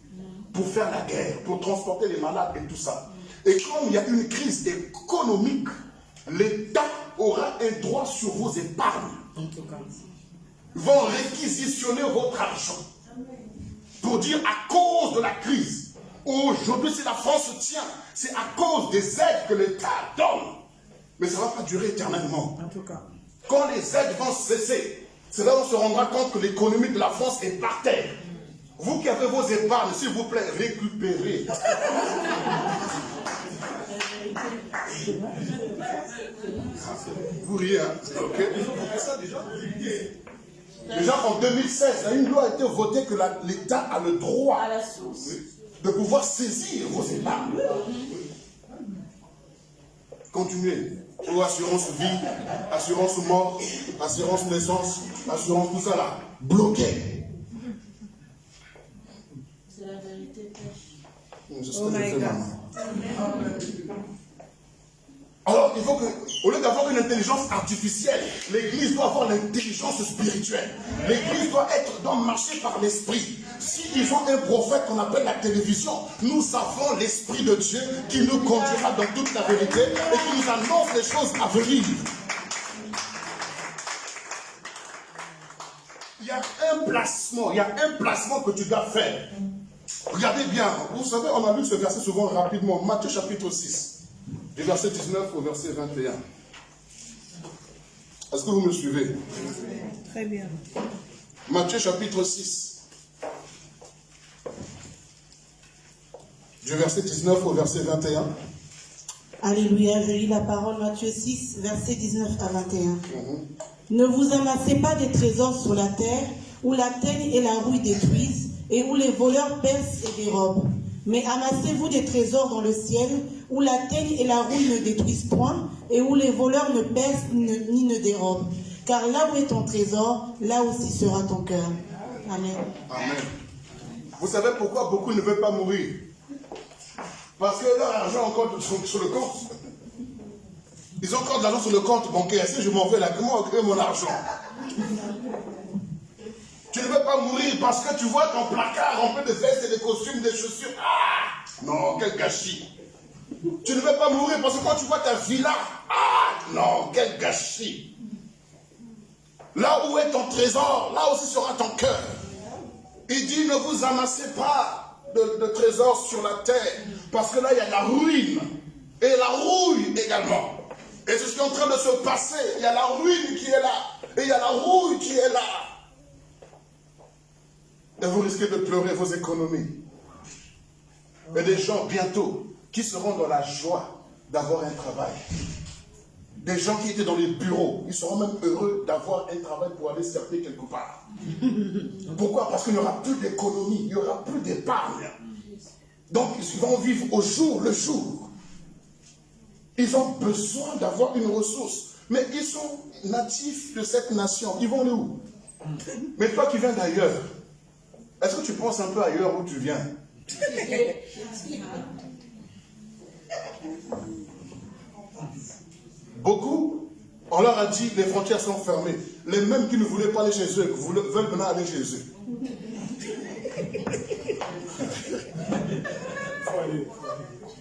Speaker 2: pour faire la guerre, pour transporter les malades et tout ça. Et comme il y a une crise économique, l'État aura un droit sur vos épargnes.
Speaker 4: En tout cas.
Speaker 2: Ils vont réquisitionner votre argent. Pour dire à cause de la crise, aujourd'hui si la France se tient, c'est à cause des aides que l'État donne. Mais ça ne va pas durer éternellement.
Speaker 4: En tout cas.
Speaker 2: Quand les aides vont cesser, c'est là où on se rendra compte que l'économie de la France est par terre. Vous qui avez vos épargnes, s'il vous plaît, récupérez. Vous riez, hein? Ok. Déjà en 2016, une loi a été votée que l'État a le droit de pouvoir saisir vos épargnes. Continuez. Ou assurance vie, assurance mort, assurance naissance, assurance tout ça là. Bloqué.
Speaker 5: C'est la vérité.
Speaker 4: Oh my God.
Speaker 2: Alors, il faut que, au lieu d'avoir une intelligence artificielle, l'Église doit avoir l'intelligence spirituelle. L'Église doit marcher par l'Esprit. S'ils ont un prophète qu'on appelle la télévision, nous avons l'Esprit de Dieu qui nous conduira dans toute la vérité et qui nous annonce les choses à venir. Il y a un placement que tu dois faire. Regardez bien, vous savez, on a lu ce verset souvent rapidement, Matthieu chapitre 6. Du verset 19 au verset 21. Est-ce que vous me suivez?
Speaker 4: Très bien.
Speaker 2: Matthieu chapitre 6. Du verset 19 au verset 21.
Speaker 3: Alléluia, je lis la parole, Matthieu 6, verset 19 à 21. Ne vous amassez pas des trésors sur la terre, où la teigne et la rouille détruisent, et où les voleurs percent et dérobent. Mais amassez-vous des trésors dans le ciel, où la teigne et la rouille ne détruisent point, et où les voleurs ne percent ni ne dérobent. Car là où est ton trésor, là aussi sera ton cœur. Amen.
Speaker 2: Amen. Vous savez pourquoi beaucoup ne veulent pas mourir? Parce que leur argent encore sur le compte. Ils ont encore de l'argent sur le compte bancaire. Si je m'en vais là, comment créer mon argent? Tu ne veux pas mourir parce que tu vois ton placard rempli de vestes et de costumes, des chaussures. Ah! Non, quel gâchis. Tu ne veux pas mourir parce que quand tu vois ta villa, ah! Non, quel gâchis. Là où est ton trésor, là aussi sera ton cœur. Il dit, ne vous amassez pas de trésors sur la terre. Parce que là, il y a la ruine et la rouille également. Et c'est ce qui est en train de se passer. Il y a la ruine qui est là et il y a la rouille qui est là. Et vous risquez de pleurer vos économies. Et des gens bientôt qui seront dans la joie d'avoir un travail. Des gens qui étaient dans les bureaux, ils seront même heureux d'avoir un travail pour aller servir quelque part. Pourquoi? Parce qu'il n'y aura plus d'économie, il n'y aura plus d'épargne. Donc ils vont vivre au jour le jour. Ils ont besoin d'avoir une ressource. Mais ils sont natifs de cette nation. Ils vont aller où? Mais toi qui viens d'ailleurs, est-ce que tu penses un peu ailleurs où tu viens? Beaucoup, on leur a dit les frontières sont fermées. Les mêmes qui ne voulaient pas aller chez eux, veulent maintenant aller chez eux.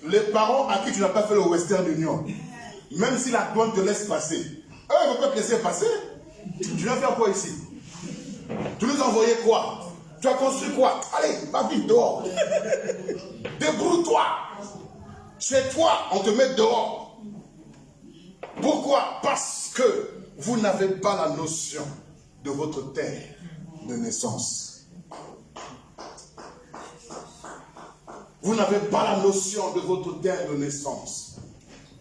Speaker 2: Les parents à qui tu n'as pas fait le Western Union, même si la douane te laisse passer, eux ils ne vont pas te laisser passer. Tu viens faire quoi ici? Tu nous as envoyé quoi? Tu as construit quoi? Allez, va vite dehors. Débrouille-toi. Chez toi, on te met dehors. Pourquoi? Parce que vous n'avez pas la notion de votre terre de naissance. Vous n'avez pas la notion de votre terre de naissance.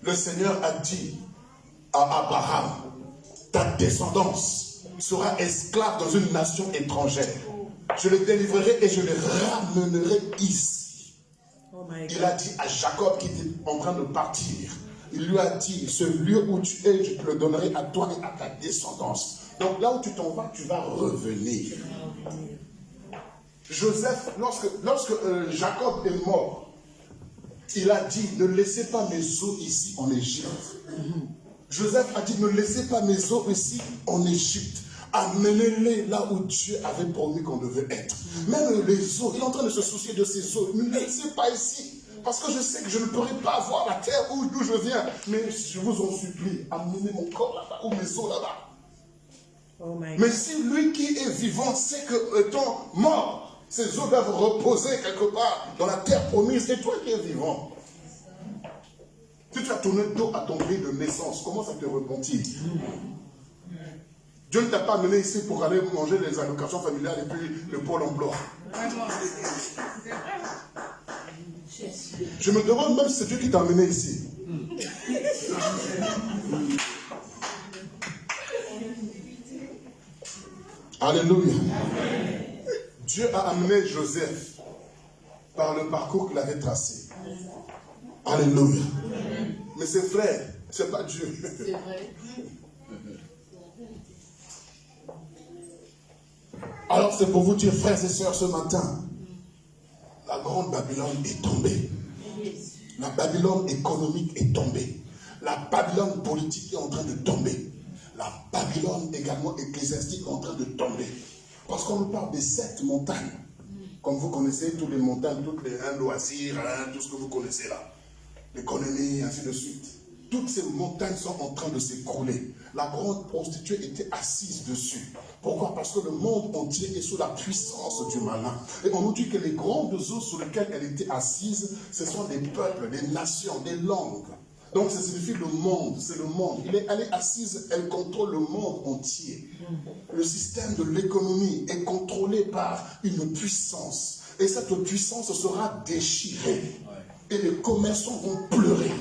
Speaker 2: Le Seigneur a dit à Abraham, ta descendance sera esclave dans une nation étrangère. Je le délivrerai et je le ramènerai ici. Il a dit à Jacob qui était en train de partir, il lui a dit, ce lieu où tu es, je te le donnerai à toi et à ta descendance. Donc là où tu t'en vas, tu vas revenir. Joseph, lorsque Jacob est mort, il a dit, ne laissez pas mes os ici en Égypte. Joseph a dit, ne laissez pas mes os ici en Égypte. Amenez-les là où Dieu avait promis qu'on devait être. Même les os, il est en train de se soucier de ces os. Ne les laissez pas ici. Parce que je sais que je ne pourrai pas avoir la terre d'où je viens. Mais je vous en supplie, amenez mon corps là-bas ou mes os là-bas.
Speaker 4: Oh my
Speaker 2: Mais
Speaker 4: God.
Speaker 2: si lui qui est vivant sait que étant mort, ses os doivent reposer quelque part dans la terre promise, c'est toi qui es vivant. Si tu as tourné le dos à ton pays de naissance, comment ça te repentit? Dieu ne t'a pas amené ici pour aller manger les allocations familiales et puis le pôle emploi. Je me demande même si c'est Dieu qui t'a amené ici. Alléluia. Dieu a amené Joseph par le parcours qu'il avait tracé. Alléluia. Mais ses frères, c'est pas Dieu.
Speaker 5: C'est vrai.
Speaker 2: Alors c'est pour vous dire, frères et sœurs, ce matin, la grande Babylone est tombée. La Babylone économique est tombée. La Babylone politique est en train de tomber. La Babylone également ecclésiastique est en train de tomber. Parce qu'on nous parle des 7 montagnes. Comme vous connaissez toutes les montagnes, toutes les loisirs, tout ce que vous connaissez là. L'économie, ainsi de suite. Toutes ces montagnes sont en train de s'écrouler. La grande prostituée était assise dessus. Pourquoi? Parce que le monde entier est sous la puissance du malin. Et on nous dit que les grandes eaux sur lesquelles elle était assise, ce sont des peuples, des nations, des langues. Donc ça signifie le monde, c'est le monde. Elle est assise, elle contrôle le monde entier. Le système de l'économie est contrôlé par une puissance. Et cette puissance sera déchirée. Et les commerçants vont pleurer.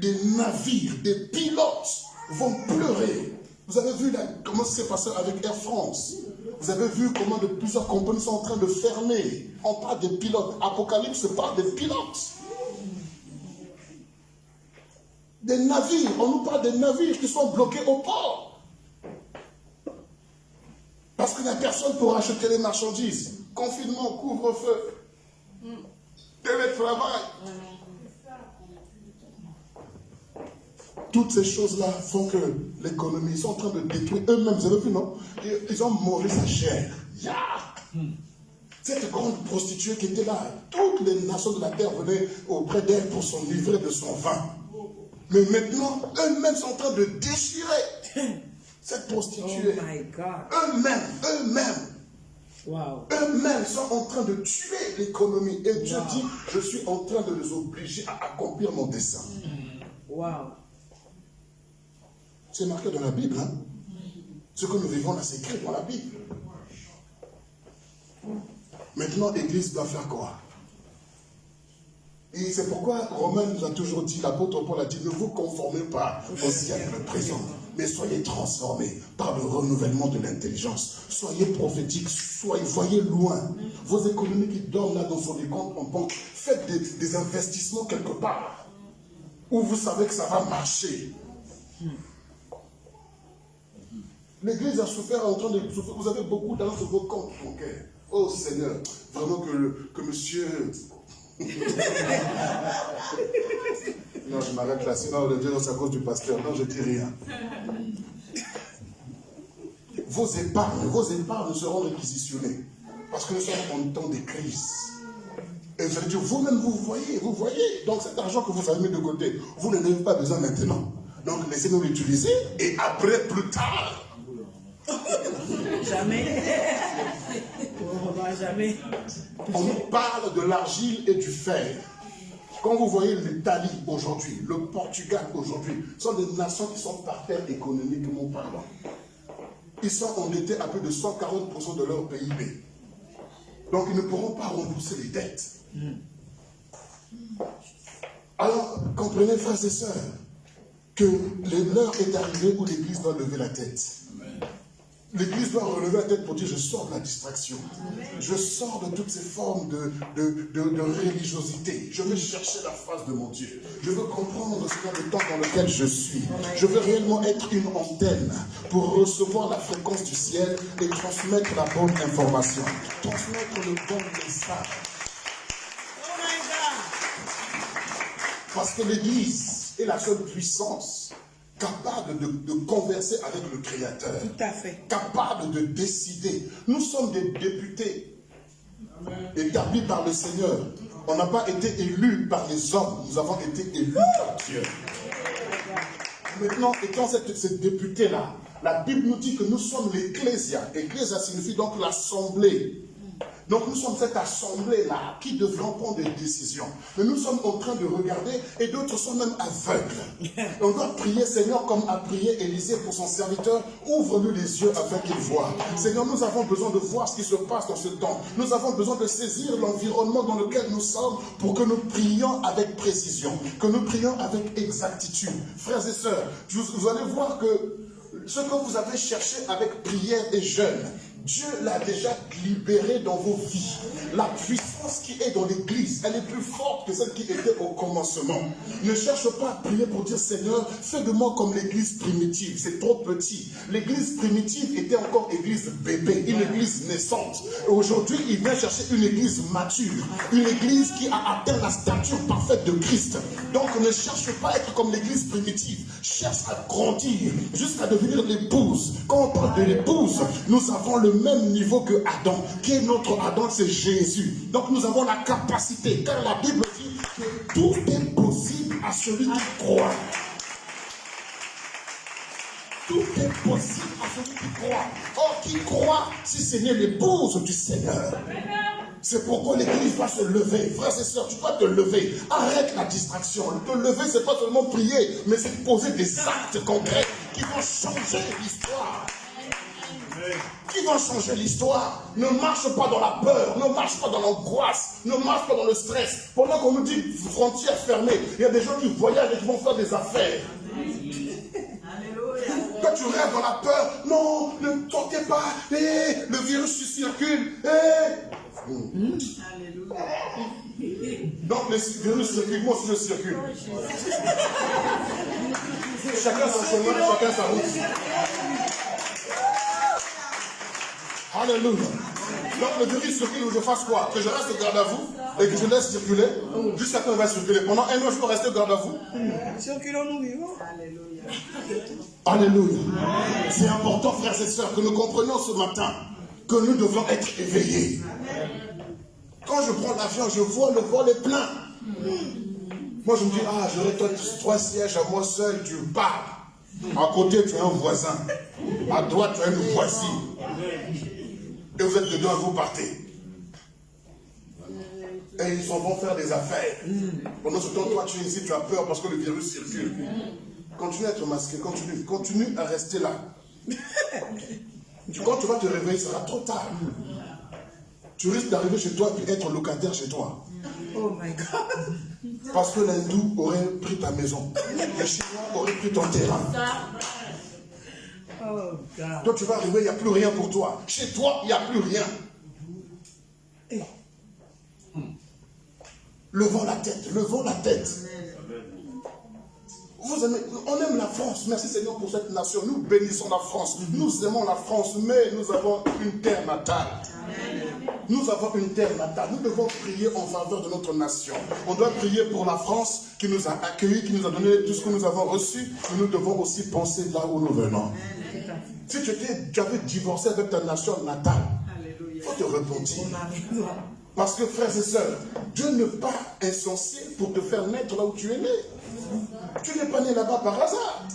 Speaker 2: Des navires, des pilotes vont pleurer. Vous avez vu comment ça s'est passé avec Air France. Vous avez vu comment de plusieurs compagnies sont en train de fermer. On parle des pilotes. Apocalypse parle des pilotes. Des navires. On nous parle des navires qui sont bloqués au port. Parce qu'il n'y a personne pour acheter les marchandises. Confinement, couvre-feu. Télétravail. Toutes ces choses-là font que l'économie, ils sont en train de détruire eux-mêmes. Vous avez vu, non? Ils ont mangé sa chair. Yeah! Cette grande prostituée qui était là, toutes les nations de la terre venaient auprès d'elle pour s'en livrer de son vin. Mais maintenant, eux-mêmes sont en train de déchirer cette prostituée.
Speaker 4: Oh my God.
Speaker 2: Eux-mêmes.
Speaker 4: Wow.
Speaker 2: Eux-mêmes sont en train de tuer l'économie. Et Dieu dit, je suis en train de les obliger à accomplir mon dessein.
Speaker 4: Wow.
Speaker 2: C'est marqué dans la Bible. Hein? Ce que nous vivons là, c'est écrit dans la Bible. Maintenant, l'Église doit faire quoi? Et c'est pourquoi Romain nous a toujours dit, l'apôtre Paul a dit, ne vous conformez pas au siècle présent, mais soyez transformés par le renouvellement de l'intelligence. Soyez prophétiques, voyez loin. Vos économies qui dorment là dans des comptes en banque, faites des investissements quelque part, où vous savez que ça va marcher. L'Église a souffert en train de souffrir. Vous avez beaucoup d'argent sur vos comptes bancaires. Oh Seigneur, vraiment que monsieur... Non, je m'arrête là, sinon le Dieu, c'est à cause du pasteur. Non, je ne dis rien. Vos épargnes seront réquisitionnées. Parce que nous sommes en temps de crise. Et vous allez dire, vous-même, vous voyez. Donc cet argent que vous avez mis de côté, vous n'en avez pas besoin maintenant. Donc laissez-nous l'utiliser et après, plus tard.
Speaker 4: Jamais. On va jamais.
Speaker 2: On nous parle de l'argile et du fer. Quand vous voyez l'Italie aujourd'hui, le Portugal aujourd'hui, sont des nations qui sont par terre économiquement parlant. Ils sont endettés à plus de 140% de leur PIB. Donc ils ne pourront pas rembourser les dettes. Alors, comprenez, frères et sœurs, que l'heure est arrivée où l'Église doit lever la tête. L'Église doit relever la tête pour dire, je sors de la distraction. Je sors de toutes ces formes de religiosité. Je veux chercher la face de mon Dieu. Je veux comprendre le temps dans lequel je suis. Je veux réellement être une antenne pour recevoir la fréquence du ciel et transmettre la bonne information. Transmettre le bon message. Parce que l'Église est la seule puissance capable de converser avec le Créateur.
Speaker 4: Tout à fait.
Speaker 2: Capable de décider. Nous sommes des députés établis par le Seigneur. On n'a pas été élus par les hommes. Nous avons été élus par Dieu. Maintenant, étant cette députée-là, la Bible nous dit que nous sommes l'Ecclésia. Ecclésia signifie donc l'assemblée. Donc nous sommes cette assemblée-là qui devront prendre des décisions. Mais nous sommes en train de regarder et d'autres sont même aveugles. On doit prier, Seigneur, comme a prié Élisée pour son serviteur. Ouvre-lui les yeux afin qu'il voie. Seigneur, nous avons besoin de voir ce qui se passe dans ce temps. Nous avons besoin de saisir l'environnement dans lequel nous sommes pour que nous prions avec précision, que nous prions avec exactitude. Frères et sœurs, vous allez voir que ce que vous avez cherché avec prière et jeûne, Dieu l'a déjà libéré dans vos vies. La puissance qui est dans l'Église, elle est plus forte que celle qui était au commencement. Ne cherche pas à prier pour dire, Seigneur, fais de moi comme l'Église primitive. C'est trop petit. L'Église primitive était encore Église bébé, une Église naissante. Aujourd'hui, il vient chercher une Église mature, une Église qui a atteint la stature parfaite de Christ. Donc ne cherche pas à être comme l'Église primitive. Cherche à grandir jusqu'à devenir l'épouse. Quand on parle de l'épouse, nous avons le même niveau que Adam. Qui est notre Adam? C'est Jésus. Donc nous avons la capacité, car la Bible dit que tout est possible à celui qui croit. Tout est possible à celui qui croit. Or, qui croit si ce n'est l'épouse du Seigneur? C'est pourquoi l'Église doit se lever. Frères et sœurs, tu dois te lever. Arrête la distraction. Te lever, c'est pas seulement prier, mais c'est poser des actes concrets qui vont changer l'histoire. Qui vont changer l'histoire. Ne marche pas dans la peur, ne marche pas dans l'angoisse, ne marche pas dans le stress. Pendant qu'on nous dit frontières fermées, il y a des gens qui voyagent et qui vont faire des affaires. Quand tu rêves dans la peur, non, ne tentez pas, le virus circule. Donc le virus circule, moi aussi je circule. Chacun son chemin, chacun sa route. Alléluia. Donc le virus circule, où je fasse quoi? Que je reste garde à vous et que je laisse circuler jusqu'à quand il va circuler. Pendant un an, je peux rester garde à vous.
Speaker 4: Circulons-nous vivants.
Speaker 2: Alléluia. C'est important, frères et sœurs, que nous comprenions ce matin que nous devons être éveillés. Quand je prends l'avion, je vois le vol est plein. Moi, je me dis, j'aurais 3 sièges à moi seul, tu pars. À côté, tu as un voisin. À droite, tu as une voisine.
Speaker 5: Et vous êtes dedans et vous partez. Et ils s'en vont faire des affaires. Pendant ce temps, toi, tu es ici, tu as peur parce que le virus circule. Continue à être masqué, continue à rester là. Quand tu vas te réveiller, ce sera trop tard. Tu risques d'arriver chez toi et être locataire chez toi.
Speaker 4: Oh my God.
Speaker 5: Parce que l'hindou aurait pris ta maison. Le chinois aurait pris ton terrain.
Speaker 4: Oh God.
Speaker 5: Toi, tu vas arriver, il n'y a plus rien pour toi. Chez toi, il n'y a plus rien. Levons la tête, levons la tête. Vous aimez, on aime la France. Merci Seigneur pour cette nation. Nous bénissons la France. Nous aimons la France, mais nous avons une terre natale. Nous avons une terre natale. Nous devons prier en faveur de notre nation. On doit prier pour la France qui nous a accueillis, qui nous a donné tout ce que nous avons reçu. Mais nous devons aussi penser là où nous venons. Si tu avais divorcé avec ta nation natale, il faut te repentir. Parce que frères et sœurs, Dieu n'est pas insensé pour te faire naître là où tu es né. Tu n'es pas né là-bas par hasard.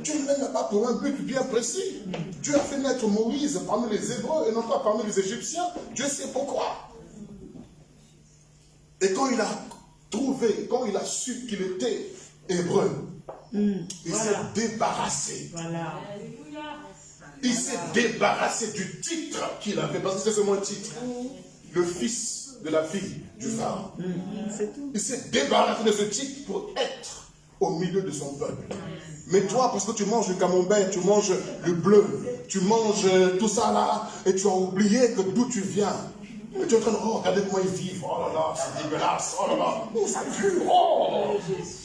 Speaker 5: Tu es né là-bas pour un but bien précis. Dieu a fait naître Moïse parmi les Hébreux et non pas parmi les Égyptiens. Dieu sait pourquoi. Et quand il a trouvé, quand il a su qu'il était hébreu, il s'est débarrassé.
Speaker 4: Voilà.
Speaker 5: Il s'est débarrassé du titre qu'il avait, parce que c'est seulement un titre. Le fils de la fille du pharaon. Il s'est débarrassé de ce titre pour être au milieu de son peuple. Mais toi, parce que tu manges le camembert, tu manges le bleu, tu manges tout ça là, et tu as oublié que d'où tu viens. Et tu es en train de, oh, regardez comment ils vivent, oh là là, c'est dégueulasse, oh là là, oh, ça pue, oh.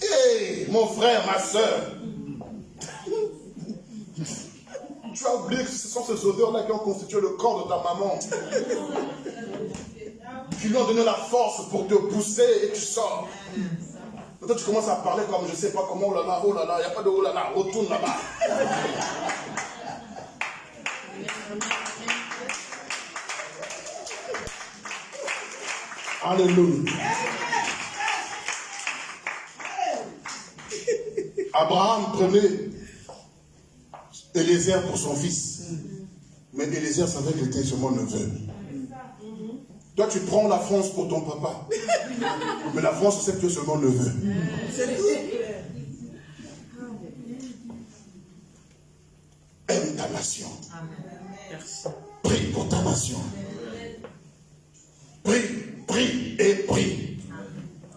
Speaker 5: Hé, mon frère, ma soeur, tu as oublié que ce sont ces odeurs-là qui ont constitué le corps de ta maman, qui lui ont donné la force pour te pousser et tu sors. Maintenant tu commences à parler comme je ne sais pas comment, oh là là, il n'y a pas de oh là là, retourne là-bas. Alléluia. Abraham prenait Eliezer pour son fils. Mais Eliezer savait qu'il était seulement neveu. Toi, tu prends la France pour ton papa. Mais la France sait que tu es seulement neveu.
Speaker 4: C'est tout.
Speaker 5: Aime ta nation.
Speaker 4: Merci.
Speaker 5: Prie pour ta nation. Prie, prie et prie.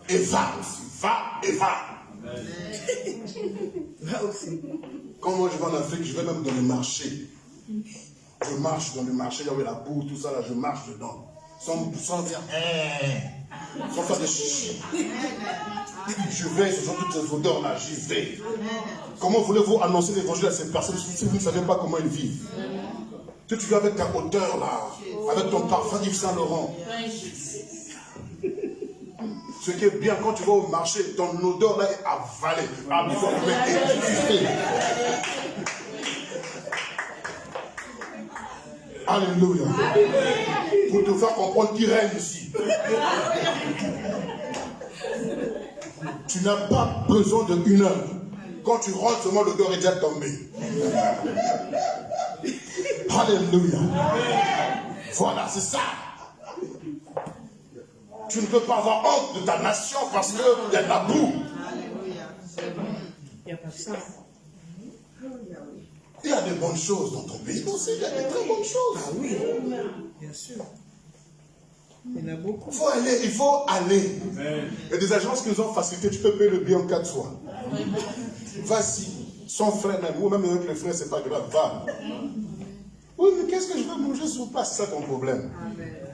Speaker 5: Et va aussi. Va et va.
Speaker 4: Va aussi.
Speaker 5: Quand moi je vais en Afrique, je vais même dans les marchés. Je marche dans les marchés, il y avait la boue, tout ça là, je marche dedans. Sans dire, sans faire de chichi. Je vais, ce sont toutes ces odeurs là, j'y vais. Comment voulez-vous annoncer l'évangile à ces personnes si vous ne savez pas comment ils vivent? Tu viens avec ta odeur là, avec ton parfum Yves Saint Laurent. Ce qui est bien quand tu vas au marché, ton odeur là est avalée, absorbée, étouffée. Alléluia. Pour te faire comprendre qui règne ici. Tu n'as pas besoin de 1 heure. Quand tu rentres, seulement l'odeur est déjà tombée. Alléluia. Voilà, c'est ça. Tu ne peux pas avoir honte de ta nation parce qu'il y a de la boue.
Speaker 4: Il n'y a pas ça.
Speaker 5: Il y a de bonnes choses dans ton pays aussi, il y a de très bonnes choses.
Speaker 4: Ah oui, bien sûr. Il y en a beaucoup.
Speaker 5: Il faut aller. Il y a des agences qui nous ont facilité, tu peux payer le billet en 4 fois. Vas-y, sans frais même, ou même avec les frais, c'est pas grave, va. Oui, mais qu'est-ce que je veux manger sur place? C'est ça ton problème.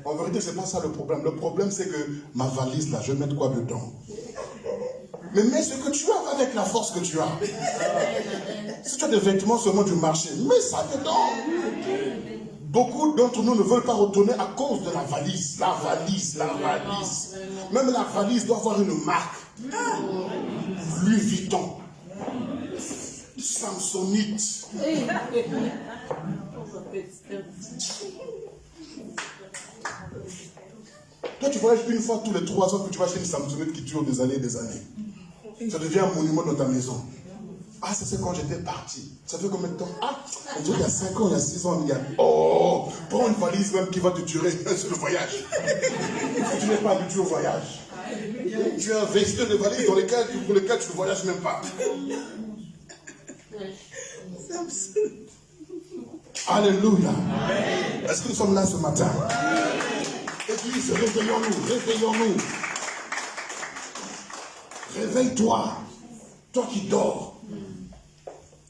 Speaker 5: En vérité, c'est pas ça le problème. Le problème, c'est que ma valise là, je vais mettre quoi dedans? Mais mets ce que tu as avec la force que tu as. Si tu as des vêtements seulement du marché, mets ça dedans. Beaucoup d'entre nous ne veulent pas retourner à cause de la valise. La valise, la valise. Même la valise doit avoir une marque. Louis Vuitton. Samsonite. Toi, tu voyages une fois tous les 3 ans que tu vas acheter une Samsonite qui dure des années et des années. Ça devient un monument dans ta maison. Ah, ça c'est quand j'étais parti. Ça fait combien de temps? Ah, on dirait il y a 5 ans, il y a 6 ans, il y a... Oh, prends une valise même qui va te durer sur le voyage. Si tu n'es pas habitué au voyage. Tu as investi des valises pour lesquelles tu ne voyages même pas. Alléluia. Est-ce que nous sommes là ce matin? Église, réveillons-nous, réveillons-nous. Réveille-toi, toi qui dors.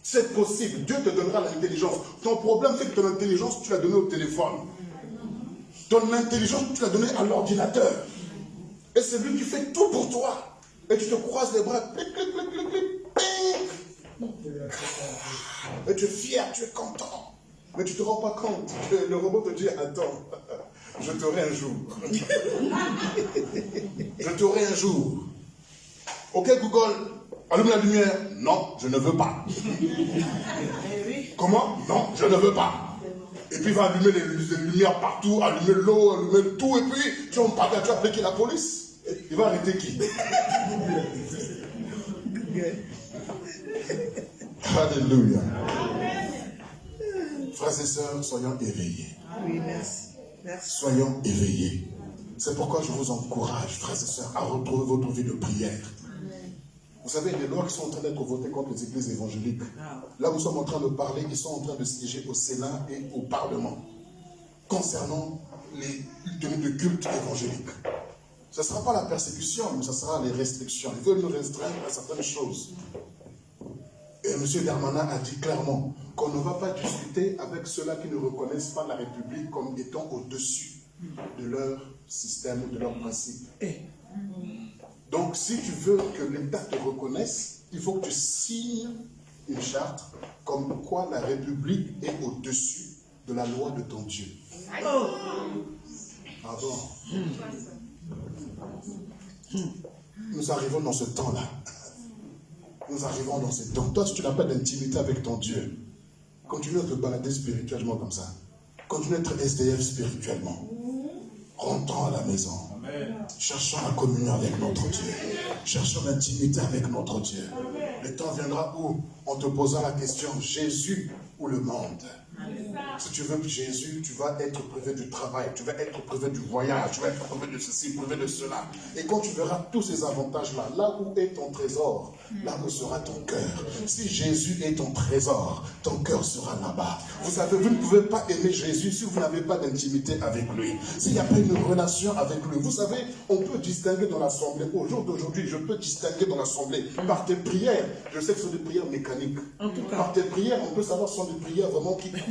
Speaker 5: C'est possible, Dieu te donnera l'intelligence. Ton problème, c'est que ton intelligence, tu l'as donnée au téléphone. Ton intelligence, tu l'as donnée à l'ordinateur. Et c'est lui qui fait tout pour toi. Et tu te croises les bras, clic, clic, clic, clic, clic, clic. Et tu es fier, tu es content. Mais tu ne te rends pas compte que le robot te dit, attends, je t'aurai un jour. Je t'aurai un jour. Ok Google, allume la lumière. Non, je ne veux pas. Comment? Non, je ne veux pas. Et puis il va allumer les lumières partout, allumer l'eau, allumer le tout, et puis tu vas appeler qui, la police? Il va arrêter qui? Alléluia. Frères et sœurs, soyons éveillés.
Speaker 4: Oui, merci. Merci.
Speaker 5: Soyons éveillés. C'est pourquoi je vous encourage, frères et sœurs, à retrouver votre vie de prière. Vous savez, les lois qui sont en train d'être votées contre les églises évangéliques, là où nous sommes en train de parler, ils sont en train de siéger au Sénat et au Parlement concernant les tenues de culte évangéliques. Ce ne sera pas la persécution, mais ce sera les restrictions. Ils veulent nous restreindre à certaines choses. Et M. Darmanin a dit clairement qu'on ne va pas discuter avec ceux-là qui ne reconnaissent pas la République comme étant au-dessus de leur système ou de leurs principes. Donc, si tu veux que l'État te reconnaisse, il faut que tu signes une charte comme quoi la République est au-dessus de la loi de ton Dieu. Pardon. Nous arrivons dans ce temps-là. Nous arrivons dans ce temps. Toi, si tu n'as pas d'intimité avec ton Dieu, continue à te balader spirituellement comme ça. Continue à être SDF spirituellement. Rentrons à la maison. Cherchons la communion avec notre Dieu. Cherchons l'intimité avec notre Dieu. Le temps viendra où on te posera la question, Jésus ou le monde? Si tu veux Jésus, tu vas être privé du travail, tu vas être privé du voyage, tu vas être privé de ceci, privé de cela. Et quand tu verras tous ces avantages-là, là où est ton trésor, là où sera ton cœur. Si Jésus est ton trésor, ton cœur sera là-bas. Vous savez, vous ne pouvez pas aimer Jésus si vous n'avez pas d'intimité avec lui. S'il n'y a pas une relation avec lui. Vous savez, on peut distinguer dans l'assemblée. Au jour d'aujourd'hui, je peux distinguer dans l'assemblée par tes prières. Je sais que ce sont des prières mécaniques.
Speaker 4: En tout cas.
Speaker 5: Par tes prières, on peut savoir ce sont des prières vraiment qui coulent.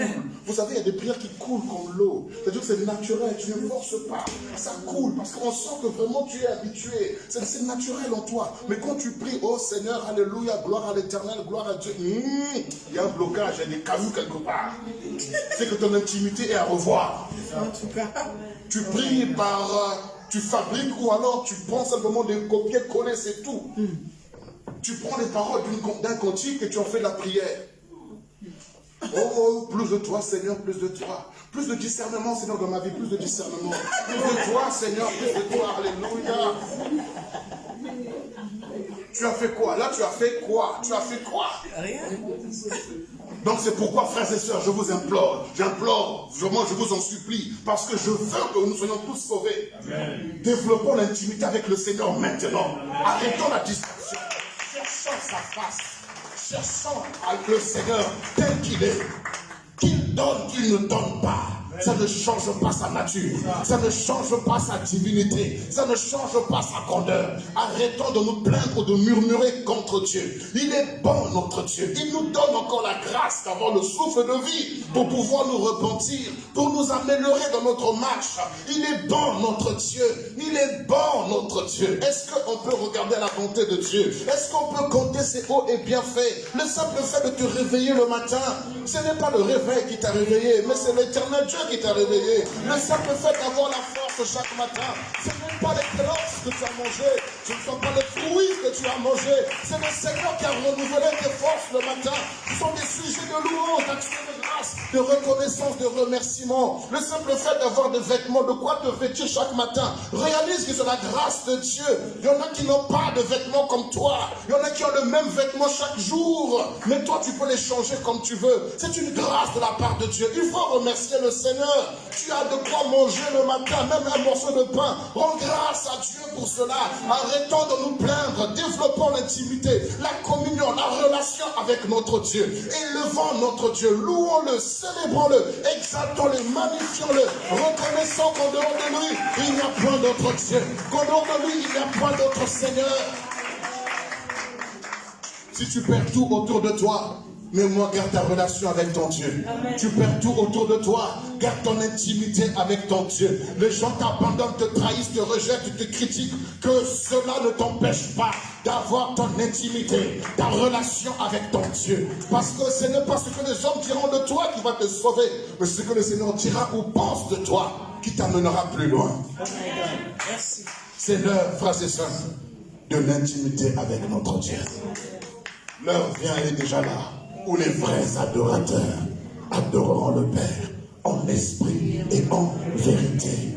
Speaker 5: Vous savez, il y a des prières qui coulent comme l'eau. C'est-à-dire que c'est naturel, tu ne forces pas. Ça coule parce qu'on sent que vraiment tu es habitué. C'est naturel en toi. Mais quand tu pries, oh Seigneur, alléluia, gloire à l'éternel, gloire à Dieu, il y a un blocage, il y a des cailloux quelque part. C'est que ton intimité est à revoir.
Speaker 4: En tout cas.
Speaker 5: Tu pries par... tu fabriques ou alors tu prends simplement des copier-coller, c'est tout. Tu prends les paroles d'un cantique et tu en fais de la prière. Oh, plus de toi, Seigneur, plus de toi. Plus de discernement, Seigneur, dans ma vie, plus de discernement. Plus de toi, Seigneur, plus de toi. Alléluia. Tu as fait quoi? Là, tu as fait quoi? Tu as fait quoi?
Speaker 4: Rien.
Speaker 5: Donc c'est pourquoi, frères et sœurs, je vous implore, vraiment je vous en supplie, parce que je veux que nous soyons tous sauvés. Amen. Développons l'intimité avec le Seigneur maintenant. Arrêtons la distraction. Cherchons sa face. Cherchons le Seigneur tel qu'il est. Qu'il donne, qu'il ne donne pas. Ça ne change pas sa nature. Ça ne change pas sa divinité. Ça ne change pas sa grandeur. Arrêtons de nous plaindre ou de murmurer contre Dieu. Il est bon, notre Dieu. Il nous donne encore la grâce d'avoir le souffle de vie pour pouvoir nous repentir, pour nous améliorer dans notre marche. Il est bon, notre Dieu. Il est bon, notre Dieu. Est-ce qu'on peut regarder la bonté de Dieu? Est-ce qu'on peut compter ses hauts et bienfaits? Le simple fait de te réveiller le matin, ce n'est pas le réveil qui t'a réveillé, mais c'est l'éternel Dieu qui t'a réveillé. Le simple fait d'avoir la force chaque matin, ce n'est pas les cloches que tu as mangé, ce ne sont pas les fruits que tu as mangé, c'est le Seigneur qui a renouvelé tes forces le matin. Ce sont des sujets de louange, d'action de grâce. grâce, de reconnaissance, de remerciement. Le simple fait d'avoir des vêtements, de quoi te vêtir chaque matin. Réalise que c'est la grâce de Dieu. Il y en a qui n'ont pas de vêtements comme toi. Il y en a qui ont le même vêtement chaque jour. Mais toi, tu peux les changer comme tu veux. C'est une grâce de la part de Dieu. Il faut remercier le Seigneur. Tu as de quoi manger le matin, même un morceau de pain. Rends grâce à Dieu pour cela. Arrêtons de nous plaindre. Développons l'intimité, la communion, la relation avec notre Dieu. Élevons notre Dieu. Louons-le, célébrons-le, exaltons-le, magnifions-le. Reconnaissons qu'en dehors de lui, il n'y a point d'autre Dieu. Qu'en dehors de lui, il n'y a point d'autre Seigneur. Si tu perds tout autour de toi, mais moi, garde ta relation avec ton Dieu. Amen. Tu perds tout autour de toi. Garde ton intimité avec ton Dieu. Les gens t'abandonnent, te trahissent, te rejettent, te critiquent. Que cela ne t'empêche pas d'avoir ton intimité, ta relation avec ton Dieu. Parce que ce n'est pas ce que les hommes diront de toi qui va te sauver, mais ce que le Seigneur dira ou pense de toi qui t'amènera plus loin.
Speaker 4: Merci.
Speaker 5: C'est l'heure, frères et sœurs, de l'intimité avec notre Dieu. L'heure vient, elle est déjà là, où les vrais adorateurs adoreront le Père en esprit et en vérité.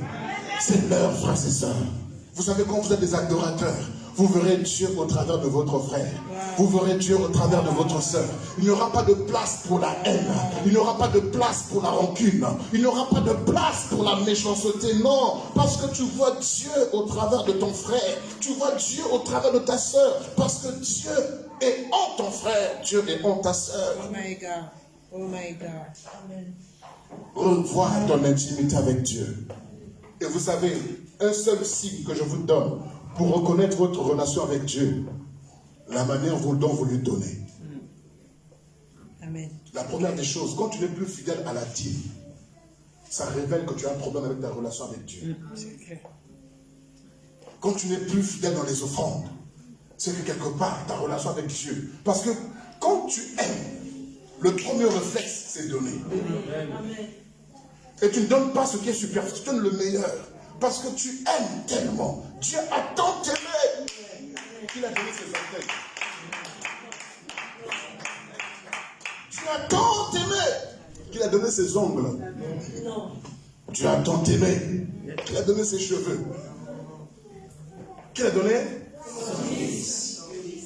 Speaker 5: C'est l'heure, frères et sœurs. Vous savez, quand vous êtes des adorateurs, vous verrez Dieu au travers de votre frère. Vous verrez Dieu au travers de votre sœur. Il n'y aura pas de place pour la haine. Il n'y aura pas de place pour la rancune. Il n'y aura pas de place pour la méchanceté. Non, parce que tu vois Dieu au travers de ton frère. Tu vois Dieu au travers de ta sœur. Parce que Dieu est en ton frère. Dieu est en ta sœur.
Speaker 4: Oh my God. Oh my God. Amen.
Speaker 5: Revois ton intimité avec Dieu. Et vous savez, un seul signe que je vous donne pour reconnaître votre relation avec Dieu, la manière dont vous lui donnez.
Speaker 4: Amen.
Speaker 5: La première des choses, quand tu n'es plus fidèle à la dîme, ça révèle que tu as un problème avec ta relation avec Dieu.
Speaker 4: C'est clair.
Speaker 5: Quand tu n'es plus fidèle dans les offrandes, c'est que quelque part, ta relation avec Dieu. Parce que quand tu aimes, le premier réflexe, c'est donner. Et tu ne donnes pas ce qui est superficiel, tu donnes le meilleur. Parce que tu aimes tellement. Dieu a tant aimé qu'il a donné ses orteils. Dieu a tant aimé qu'il a donné ses ongles. Dieu a tant aimé qu'il a donné ses cheveux. Qu'il a donné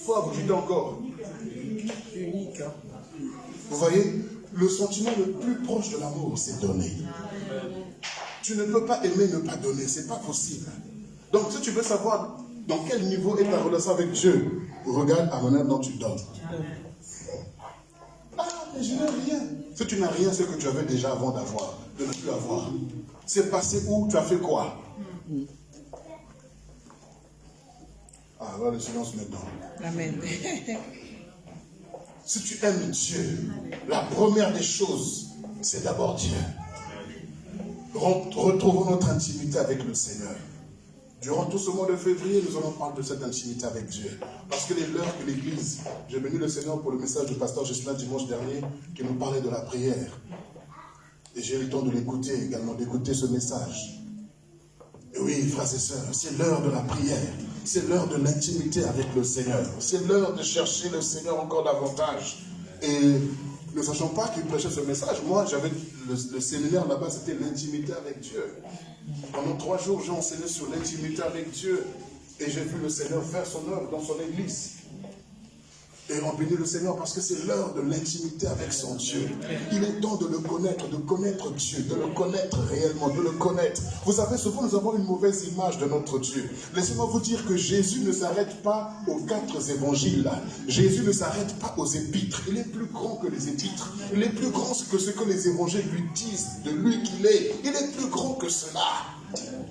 Speaker 5: foi, vous dites encore.
Speaker 4: Unique. Hein?
Speaker 5: Vous voyez, le sentiment le plus proche de l'amour, c'est donner. Tu ne peux pas aimer ne pas donner, c'est pas possible. Donc si tu veux savoir dans quel niveau est ta relation avec Dieu, regarde à la manière dont tu donnes. Ah, mais je n'ai rien. Si tu n'as rien, c'est que tu avais déjà avant d'avoir, de ne plus avoir. C'est passé où? Tu as fait quoi? Ah, voilà le silence maintenant.
Speaker 4: Amen.
Speaker 5: Si tu aimes Dieu, la première des choses, c'est d'abord Dieu. Retrouvons notre intimité avec le Seigneur. Durant tout ce mois de février, nous allons parler de cette intimité avec Dieu. Parce que les l'heure que l'Église, j'ai béni le Seigneur pour le message du pasteur Jocelyn dimanche dernier, qui nous parlait de la prière. Et j'ai eu le temps de l'écouter également, d'écouter ce message. Et oui, frères et sœurs, c'est l'heure de la prière. C'est l'heure de l'intimité avec le Seigneur. C'est l'heure de chercher le Seigneur encore davantage. Et ne sachant pas qu'il prêchait ce message, moi, j'avais le séminaire là-bas, c'était l'intimité avec Dieu. Pendant 3 jours, j'ai enseigné sur l'intimité avec Dieu. Et j'ai vu le Seigneur faire son œuvre dans son église. Et on bénit le Seigneur parce que c'est l'heure de l'intimité avec son Dieu. Il est temps de le connaître Dieu, de le connaître réellement, de le connaître. Vous savez, souvent nous avons une mauvaise image de notre Dieu. Laissez-moi vous dire que Jésus ne s'arrête pas aux 4 évangiles. Jésus ne s'arrête pas aux épîtres. Il est plus grand que les épîtres. Il est plus grand que ce que les évangiles lui disent de lui qu'il est. Il est plus grand que cela.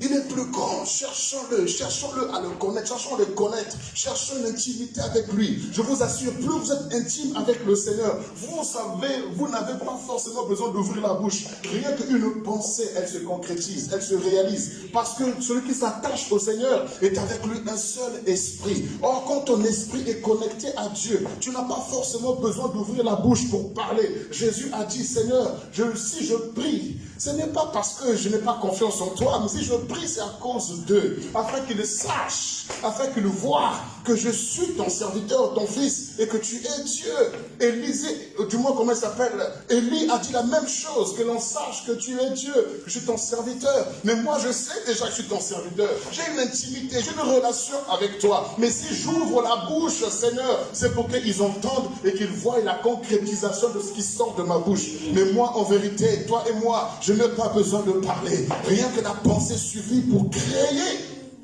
Speaker 5: Il est plus grand, cherchons-le à le connaître, cherchons à le connaître, cherchons l'intimité avec lui. Je vous assure, plus vous êtes intime avec le Seigneur, vous savez, vous n'avez pas forcément besoin d'ouvrir la bouche. Rien qu'une pensée, elle se concrétise, elle se réalise. Parce que celui qui s'attache au Seigneur est avec lui un seul esprit. Or, quand ton esprit est connecté à Dieu, tu n'as pas forcément besoin d'ouvrir la bouche pour parler. Jésus a dit, Seigneur, si je prie, ce n'est pas parce que je n'ai pas confiance en toi, mais si je prie, c'est à cause d'eux, afin qu'ils sachent, afin qu'ils voient que je suis ton serviteur, ton fils, et que tu es Dieu. Du moins comment il s'appelle, Élie a dit la même chose, que l'on sache que tu es Dieu, que je suis ton serviteur. Mais moi je sais déjà que je suis ton serviteur. J'ai une intimité, j'ai une relation avec toi. Mais si j'ouvre la bouche, Seigneur, c'est pour qu'ils entendent et qu'ils voient la concrétisation de ce qui sort de ma bouche. Mais moi, en vérité, toi et moi, je n'ai pas besoin de parler. Rien que la pensée suffit pour créer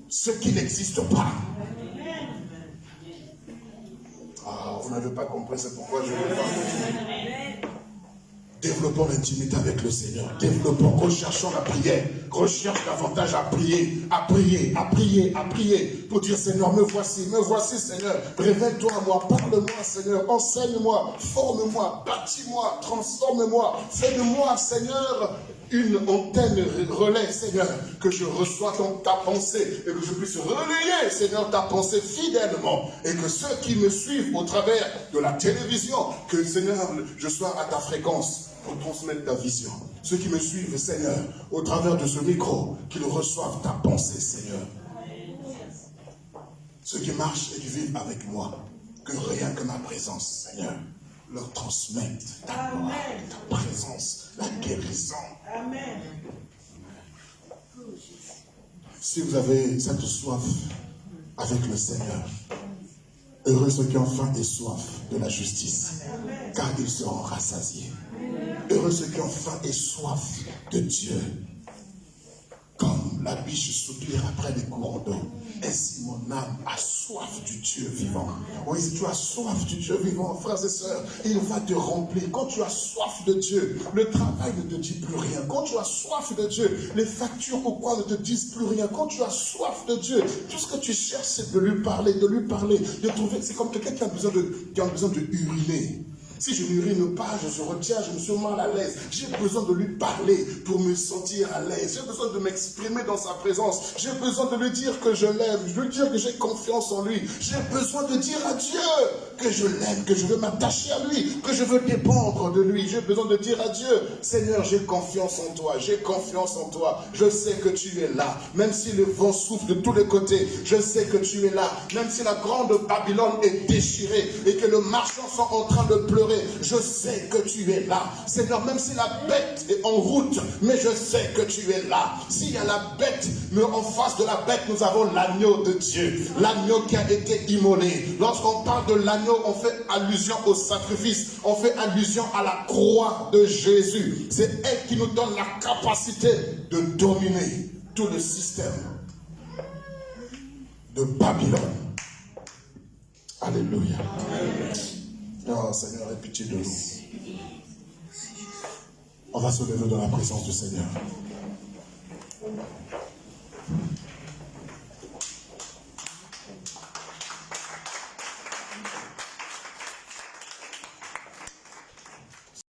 Speaker 5: ce qui n'existe pas. Ah, vous n'avez pas compris, c'est pourquoi je veux pas. Développons l'intimité avec le Seigneur. Développons, recherchons la prière. Recherche davantage à prier, à prier, à prier, à prier. Pour dire, Seigneur, me voici, Seigneur. Révèle-toi à moi, parle-moi, Seigneur. Enseigne-moi, forme-moi, bâtis-moi, transforme-moi. Fais de moi, Seigneur, une antenne relais, Seigneur, que je reçois ta pensée et que je puisse relayer, Seigneur, ta pensée fidèlement et que ceux qui me suivent au travers de la télévision, que, Seigneur, je sois à ta fréquence pour transmettre ta vision. Ceux qui me suivent, Seigneur, au travers de ce micro, qu'ils reçoivent ta pensée, Seigneur. Ceux qui marchent et qui vivent avec moi, que rien que ma présence, Seigneur, leur transmette ta gloire, ta présence, la guérison.
Speaker 3: Amen.
Speaker 5: Si vous avez cette soif avec le Seigneur, heureux ceux qui ont faim et soif de la justice, car ils seront rassasiés. Heureux ceux qui ont faim et soif de Dieu, comme la biche soupire après les courants d'eau. Ainsi mon âme a soif du Dieu vivant. Oui, si tu as soif du Dieu vivant, frères et sœurs, il va te remplir. Quand tu as soif de Dieu, le travail ne te dit plus rien. Quand tu as soif de Dieu, les factures ou quoi ne te disent plus rien. Quand tu as soif de Dieu, tout ce que tu cherches, c'est de lui parler, de trouver. C'est comme quelqu'un qui a besoin de uriner. Si je n'urine pas, je retiens, je me sens mal à l'aise. J'ai besoin de lui parler pour me sentir à l'aise. J'ai besoin de m'exprimer dans sa présence. J'ai besoin de lui dire que je l'aime. Je veux dire que j'ai confiance en lui. J'ai besoin de dire à Dieu que je l'aime, que je veux m'attacher à lui, que je veux dépendre de lui. J'ai besoin de dire à Dieu, Seigneur, j'ai confiance en toi, j'ai confiance en toi. Je sais que tu es là. Même si le vent souffle de tous les côtés, je sais que tu es là. Même si la grande Babylone est déchirée et que les marchands sont en train de pleurer, je sais que tu es là. Seigneur, même si la bête est en route, mais je sais que tu es là. S'il y a la bête, mais en face de la bête, nous avons l'agneau de Dieu. L'agneau qui a été immolé. Lorsqu'on parle de l'agneau, on fait allusion au sacrifice. On fait allusion à la croix de Jésus. C'est elle qui nous donne la capacité de dominer tout le système de Babylone. Alléluia. Oh Seigneur, aie pitié de nous. On va se lever dans la présence du Seigneur.